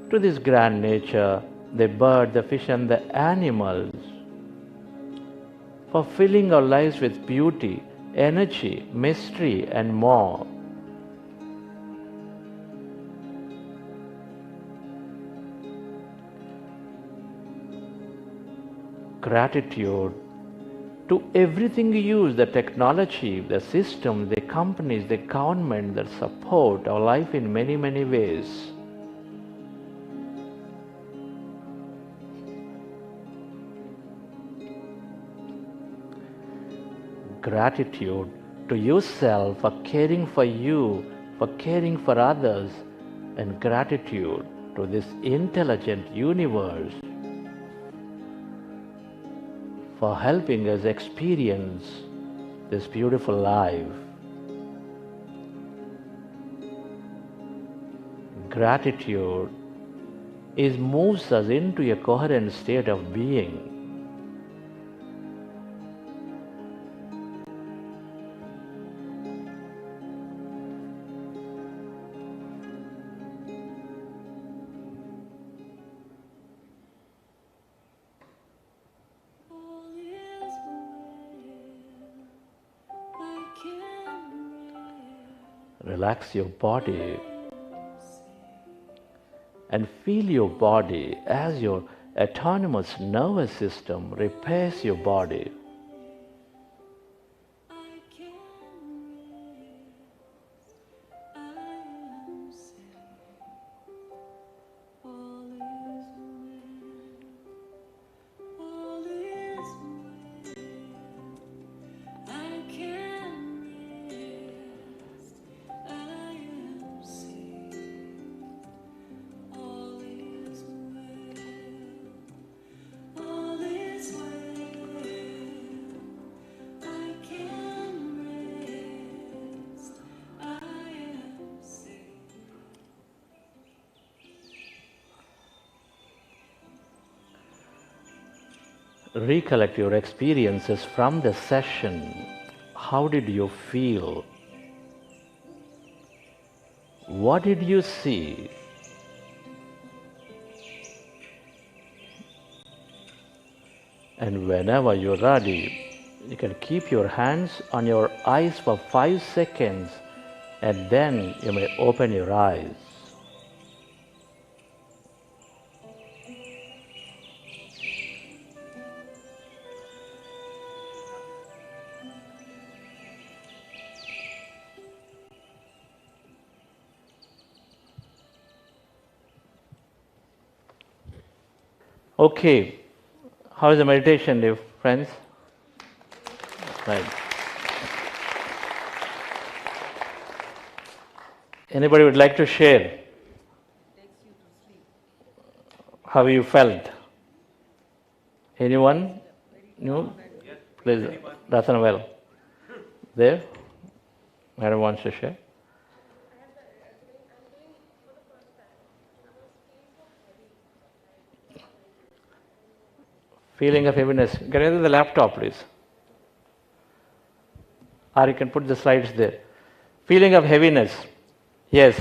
to this grand nature, the bird, the fish and the animals, for filling our lives with beauty, energy, mystery and more. Gratitude to everything you use, the technology, the system, the companies, the government that support our life in many, many ways. Gratitude to yourself for caring for you, for caring for others, and gratitude to this intelligent universe for helping us experience this beautiful life. Gratitude moves us into a coherent state of being. Relax your body and feel your body as your autonomous nervous system repairs your body. Recollect your experiences from the session. How did you feel? What did you see? And whenever you're ready, You can keep your hands on your eyes for 5 seconds and then you may open your eyes. Okay, how is the meditation, dear friends? Right. Anybody would like to share how you felt? Anyone? No? Please, Rathanawel. There? Madam wants to share. Feeling of heaviness. Get into the laptop, please. Or you can put the slides there. Feeling of heaviness. Yes.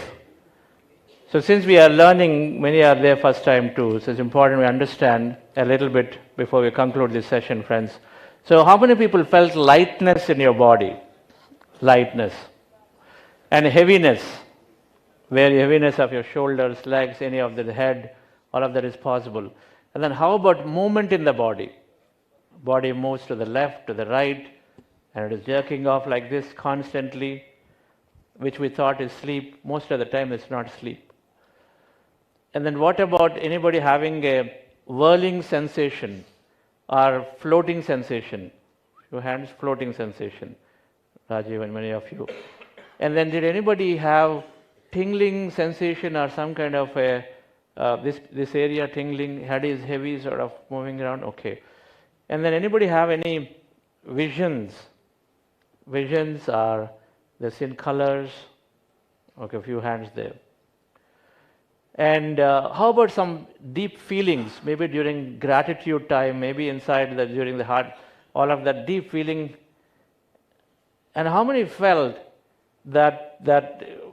So since we are learning, many are there first time too, so it's important we understand a little bit before we conclude this session, friends. So how many people felt lightness in your body? Lightness. And heaviness. Where heaviness of your shoulders, legs, any of the head, all of that is possible. And then how about movement in the body? Body moves to the left, to the right, and it is jerking off like this constantly, which we thought is sleep. Most of the time it's not sleep. And then what about anybody having a whirling sensation or floating sensation? Your hands, floating sensation. Rajiv and many of you. And then did anybody have tingling sensation or some kind of a this area tingling, head is heavy, sort of moving around? Okay. And then anybody have any visions? Visions are the seen colors. Okay, a few hands there. And how about some deep feelings? Maybe during gratitude time, maybe inside during the heart, all of that deep feeling. And how many felt that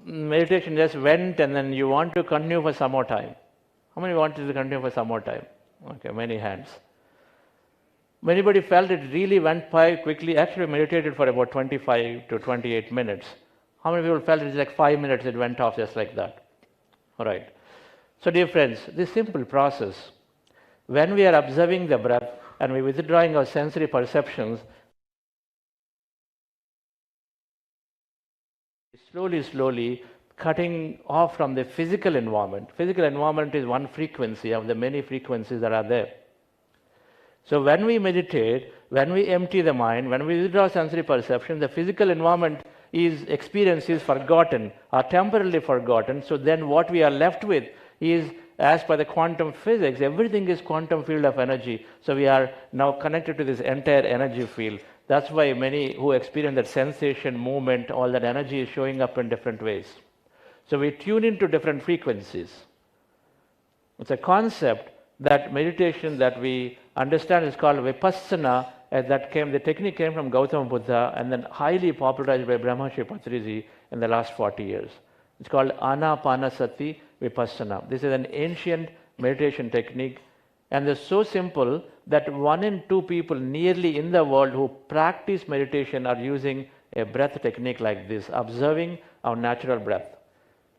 meditation just went and then you want to continue for some more time? How many wanted to continue for some more time? Okay, many hands. Anybody felt it really went by quickly? Actually meditated for about 25 to 28 minutes. How many people felt it's like 5 minutes it went off just like that? All right. So dear friends, this simple process, when we are observing the breath and we withdrawing our sensory perceptions, slowly cutting off from the physical environment. Physical environment is one frequency of the many frequencies that are there. So when we meditate, when we empty the mind, when we withdraw sensory perception, the physical environment experience is forgotten or temporarily forgotten. So then what we are left with is, as per the quantum physics, everything is quantum field of energy. So we are now connected to this entire energy field. That's why many who experience that sensation, movement, all that energy is showing up in different ways. So we tune into different frequencies. It's a concept that meditation that we understand is called Vipassana. The technique came from Gautama Buddha and then highly popularized by Brahmarshi Patriji in the last 40 years. It's called Anapanasati Vipassana. This is an ancient meditation technique, and it's so simple that 1 in 2 people nearly in the world who practice meditation are using a breath technique like this, observing our natural breath.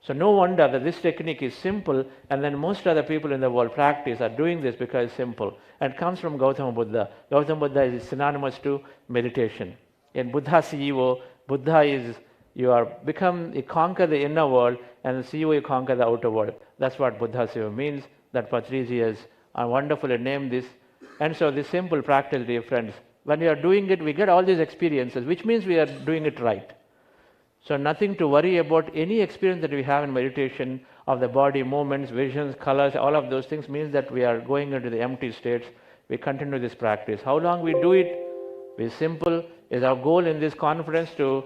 So no wonder that this technique is simple, and then most other people in the world practice are doing this because it's simple. And it comes from Gautama Buddha. Gautama Buddha is synonymous to meditation. In Buddha CEO, Buddha is you conquer the inner world, and the CEO you conquer the outer world. That's what Buddha CEO means. That Patriji has wonderfully named this. And so this simple practice, dear friends, when we are doing it, we get all these experiences, which means we are doing it right. So nothing to worry about. Any experience that we have in meditation of the body, movements, visions, colors, all of those things means that we are going into the empty states. We continue this practice. How long we do it is simple. Is our goal in this conference to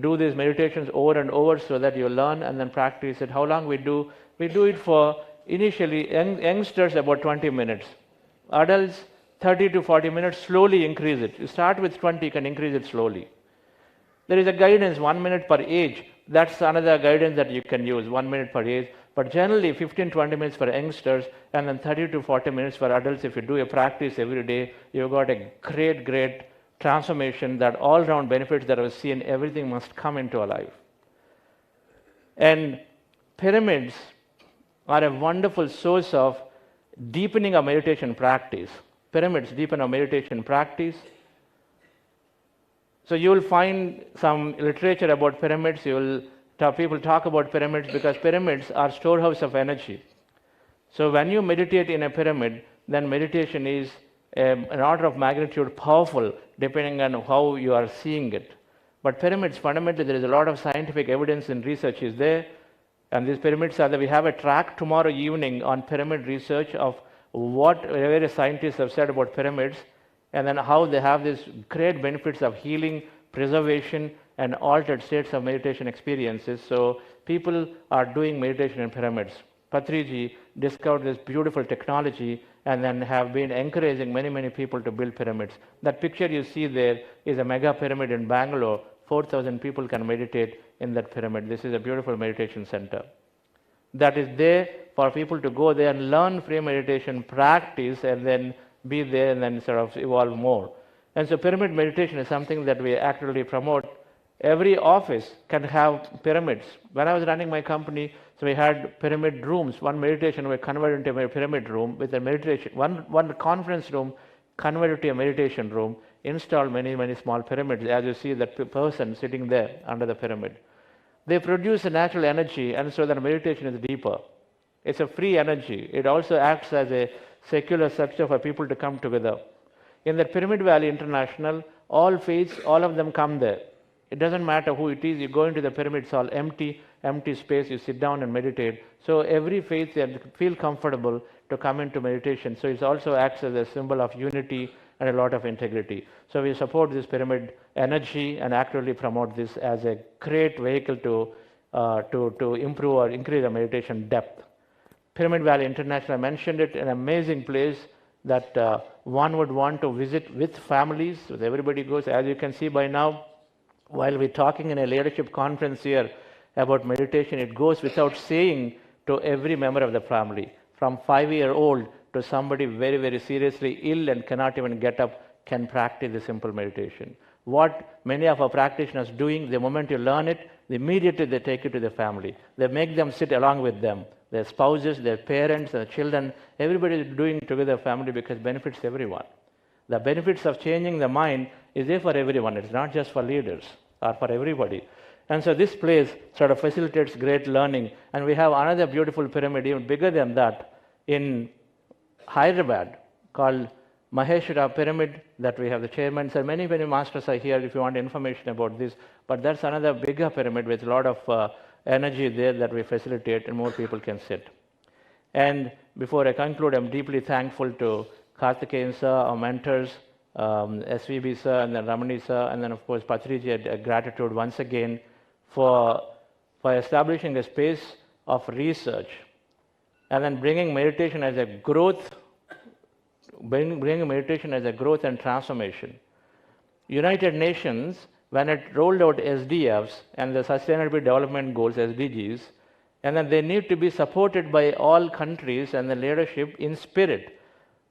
do these meditations over and over so that you learn and then practice it. How long we do? We do it for initially youngsters about 20 minutes. Adults 30 to 40 minutes, slowly increase it. You start with 20, you can increase it slowly. There is a guidance 1 minute per age. That's another guidance that you can use, 1 minute per age. But generally 15-20 minutes for youngsters and then 30 to 40 minutes for adults. If you do a practice every day, you've got a great transformation, that all-round benefits that I've seen, everything must come into our life. And pyramids are a wonderful source of deepening our meditation practice. Pyramids deepen our meditation practice. So you will find some literature about pyramids. People talk about pyramids because pyramids are storehouse of energy. So when you meditate in a pyramid, then meditation is an order of magnitude powerful depending on how you are seeing it. But pyramids, fundamentally, there is a lot of scientific evidence and research is there. And these pyramids are there. We have a track tomorrow evening on pyramid research of what various scientists have said about pyramids, and then how they have these great benefits of healing, preservation, and altered states of meditation experiences. So people are doing meditation in pyramids. Patriji discovered this beautiful technology and then have been encouraging many, many people to build pyramids. That picture you see there is a mega pyramid in Bangalore. 4,000 people can meditate in that pyramid. This is a beautiful meditation center. That is there for people to go there and learn free meditation practice and then be there and then sort of evolve more. And so pyramid meditation is something that we actively promote. Every office can have pyramids. When I was running my company, so we had pyramid rooms. One meditation we converted into a pyramid room with a meditation. One conference room converted to a meditation room. Installed many, many small pyramids. As you see that person sitting there under the pyramid. They produce a natural energy, and so the meditation is deeper. It's a free energy. It also acts as a secular structure for people to come together. In the Pyramid Valley International, all faiths, all of them come there. It doesn't matter who it is. You go into the pyramid, it's all empty space. You sit down and meditate. So every faith, they feel comfortable to come into meditation. So it also acts as a symbol of unity and a lot of integrity. So we support this pyramid energy and actively promote this as a great vehicle to improve or increase the meditation depth. Pyramid Valley International, I mentioned it, an amazing place that one would want to visit with families. So everybody goes. As you can see by now, while we're talking in a leadership conference here about meditation, it goes without saying to every member of the family, from 5-year-old to somebody very, very seriously ill and cannot even get up, can practice the simple meditation. What many of our practitioners doing, the moment you learn it, immediately they take it to the family. They make them sit along with them. Their spouses, their parents, their children, everybody is doing it together family because it benefits everyone. The benefits of changing the mind is there for everyone. It's not just for leaders or for everybody. And so this place sort of facilitates great learning. And we have another beautiful pyramid, even bigger than that, in Hyderabad, called Maheshwara Pyramid, that we have the chairman. So many, many masters are here if you want information about this. But that's another bigger pyramid with a lot of energy there that we facilitate and more people can sit. And before I conclude, I'm deeply thankful to Karthikeyan sir, our mentors, SVB sir, and then Ramani sir, and then of course Patriji, gratitude once again for establishing a space of research and then bringing meditation as a growth, bringing meditation as a growth and transformation. United Nations, when it rolled out SDFs and the Sustainable Development Goals, SDGs, and then they need to be supported by all countries and the leadership in spirit.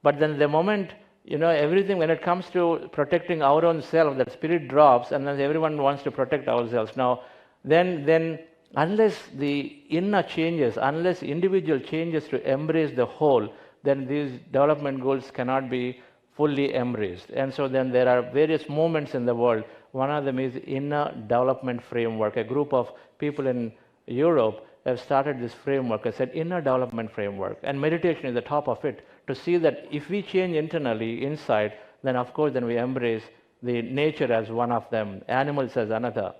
But then the moment, everything, when it comes to protecting our own self, that spirit drops and then everyone wants to protect ourselves. Now, then unless the inner changes, unless individual changes to embrace the whole, then these development goals cannot be fully embraced. And so then there are various movements in the world. One of them is Inner Development Framework. A group of people in Europe have started this framework. I said Inner Development Framework. And meditation is the top of it, to see that if we change internally, inside, then of course then we embrace the nature as one of them, animals as another,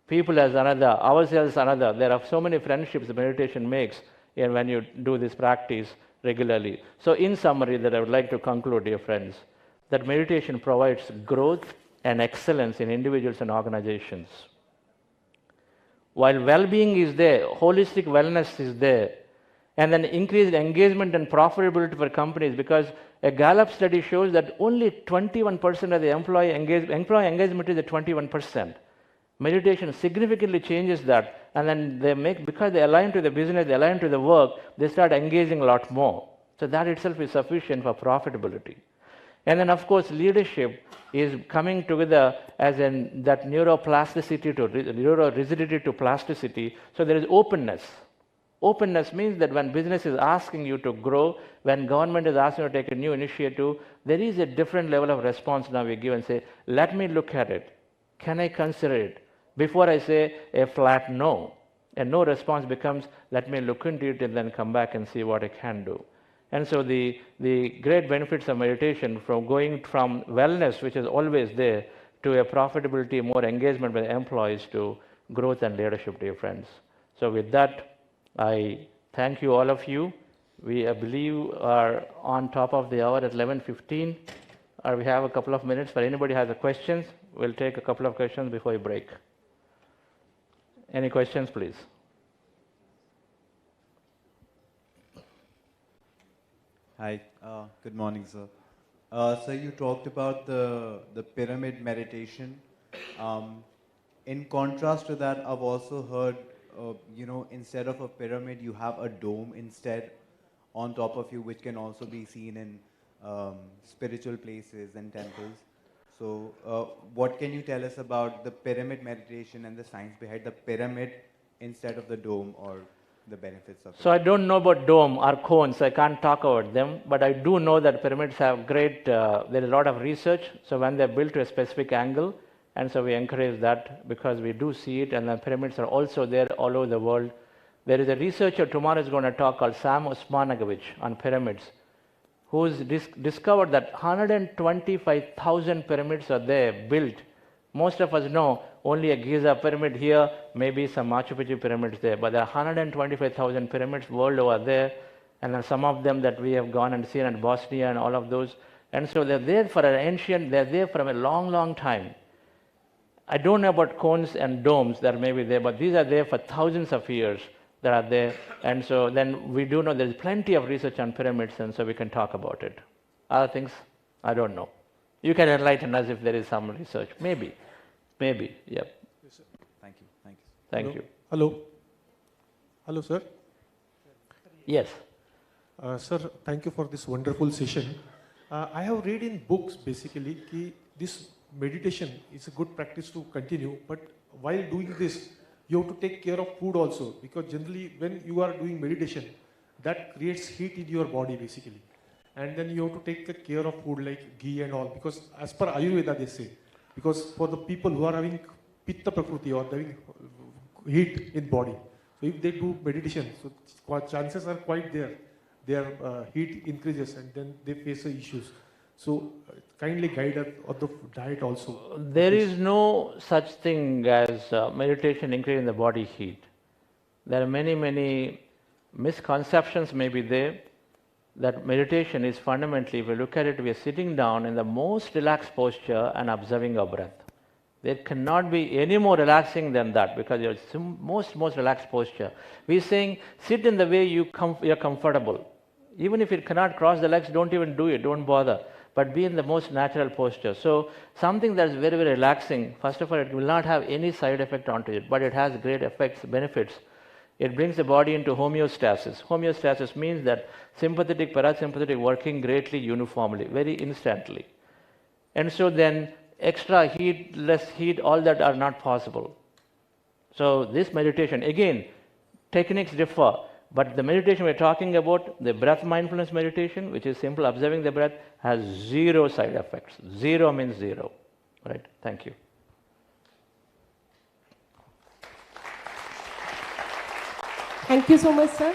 people as another, ourselves another. There are so many friendships meditation makes when you do this practice regularly. So in summary, that I would like to conclude, dear friends, that meditation provides growth and excellence in individuals and organizations. While well-being is there, holistic wellness is there, and then increased engagement and profitability for companies, because a Gallup study shows that only 21% of the employee engagement is at 21%. Meditation significantly changes that, and then because they align to the business, they align to the work, they start engaging a lot more. So that itself is sufficient for profitability. And then, of course, leadership is coming together as in that neuroplasticity to neuro-rigidity to plasticity. So there is openness. Openness means that when business is asking you to grow, when government is asking you to take a new initiative, there is a different level of response now we give and say, let me look at it. Can I consider it? Before I say a flat no. A no response becomes, let me look into it and then come back and see what I can do. And so the great benefits of meditation, from going from wellness, which is always there, to a profitability, more engagement with employees, to growth and leadership, dear friends. So with that, I thank you, all of you. We, I believe, are on top of the hour at 11:15. We have a couple of minutes for anybody has a questions. We'll take a couple of questions before we break. Any questions, please? Hi, good morning, sir. So you talked about the pyramid meditation. In contrast to that, I've also heard, instead of a pyramid, you have a dome instead on top of you, which can also be seen in spiritual places and temples. So what can you tell us about the pyramid meditation and the science behind the pyramid instead of the dome, or the benefits of it? So I don't know about dome or cones, I can't talk about them, but I do know that pyramids have great, there is a lot of research, so when they're built to a specific angle, and so we encourage that because we do see it, and the pyramids are also there all over the world. There is a researcher tomorrow is going to talk called Sam Osmanagic on pyramids, who's discovered that 125,000 pyramids are there built. Most of us know only a Giza pyramid here, maybe some Machu Picchu pyramids there, but there are 125,000 pyramids world over there, and then some of them that we have gone and seen in Bosnia and all of those. And so they're there for an ancient, they're there for a long, long time. I don't know about cones and domes that may be there, but these are there for thousands of years that are there. And so then we do know there's plenty of research on pyramids, and so we can talk about it. Other things, I don't know. You can enlighten us if there is some research. Maybe, yep. Yes, sir. Thank you. Thank you. Hello, sir. Yes. Sir, thank you for this wonderful session. I have read in books basically that this meditation is a good practice to continue, but while doing this, you have to take care of food also, because generally when you are doing meditation, that creates heat in your body basically. And then you have to take care of food like ghee and all, because as per Ayurveda they say, because for the people who are having pitta prakriti or having heat in body, so if they do meditation, so chances are quite there, their heat increases and then they face issues. So kindly guide us on the diet also. There is no such thing as meditation increasing the body heat. There are many misconceptions may be there, that meditation is fundamentally, if you look at it, we are sitting down in the most relaxed posture and observing our breath. There cannot be any more relaxing than that, because you're most relaxed posture. We're saying sit in the way you're comfortable. Even if you cannot cross the legs, don't even do it, don't bother. But be in the most natural posture. So something that's very relaxing, first of all, it will not have any side effect onto it, but it has great effects, benefits. It brings the body into homeostasis. Homeostasis means that sympathetic, parasympathetic working greatly uniformly, very instantly. And so then extra heat, less heat, all that are not possible. So this meditation, again, techniques differ, but the meditation we're talking about, the breath-mindfulness meditation, which is simple observing the breath, has zero side effects. Zero means zero. Right? Thank you. Thank you so much, sir.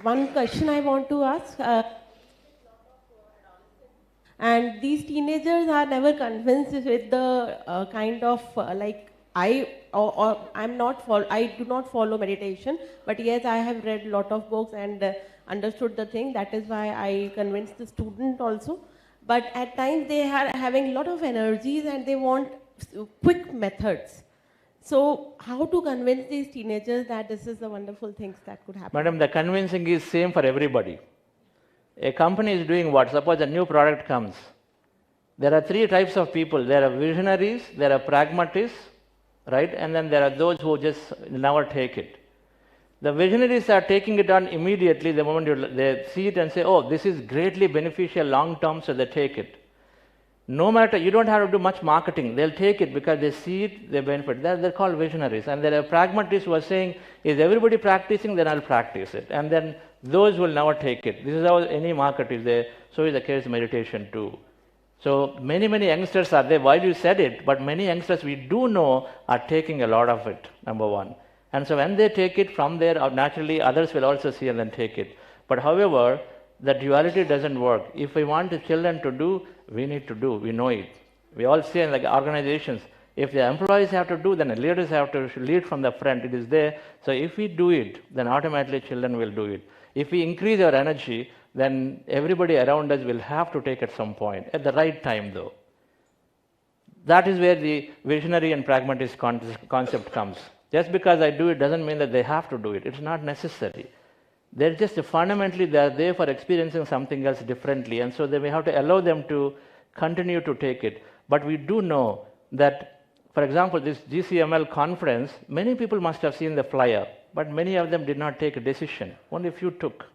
One question I want to ask. And these teenagers are never convinced with the kind of I do not follow meditation, but yes, I have read a lot of books and understood the thing. That is why I convinced the student also. But at times they are having a lot of energies and they want quick methods. So how to convince these teenagers that this is the wonderful things that could happen? Madam, the convincing is same for everybody. A company is doing what? Suppose a new product comes. There are three types of people. There are visionaries, there are pragmatists, right? And then there are those who just never take it. The visionaries are taking it on immediately the moment they see it and say, oh, this is greatly beneficial long term, so they take it. No matter, you don't have to do much marketing. They'll take it because they see it, they benefit. They're called visionaries. And there are pragmatists who are saying, is everybody practicing? Then I'll practice it. And then those will never take it. This is how any market is there. So is the case meditation too. So many youngsters are there. While you said it, but many youngsters we do know are taking a lot of it, number one. And so when they take it from there, naturally others will also see and then take it. But however, the duality doesn't work. If we want the children to do, we need to do. We know it. We all say in like organizations, if the employees have to do, then the leaders have to lead from the front. It is there. So if we do it, then automatically children will do it. If we increase our energy, then everybody around us will have to take at some point, at the right time though. That is where the visionary and pragmatist concept comes. Just because I do it doesn't mean that they have to do it. It's not necessary. They're just fundamentally they're there for experiencing something else differently, and so they may have to allow them to continue to take it. But we do know that, for example, this GCML conference, many people must have seen the flyer, but many of them did not take a decision. Only a few took.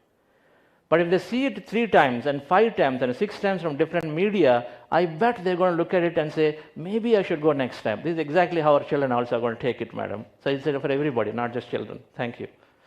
But if they see it 3 times and 5 times and 6 times from different media, I bet they're going to look at it and say, maybe I should go next time. This is exactly how our children also are going to take it, madam. So it's for everybody, not just children. Thank you.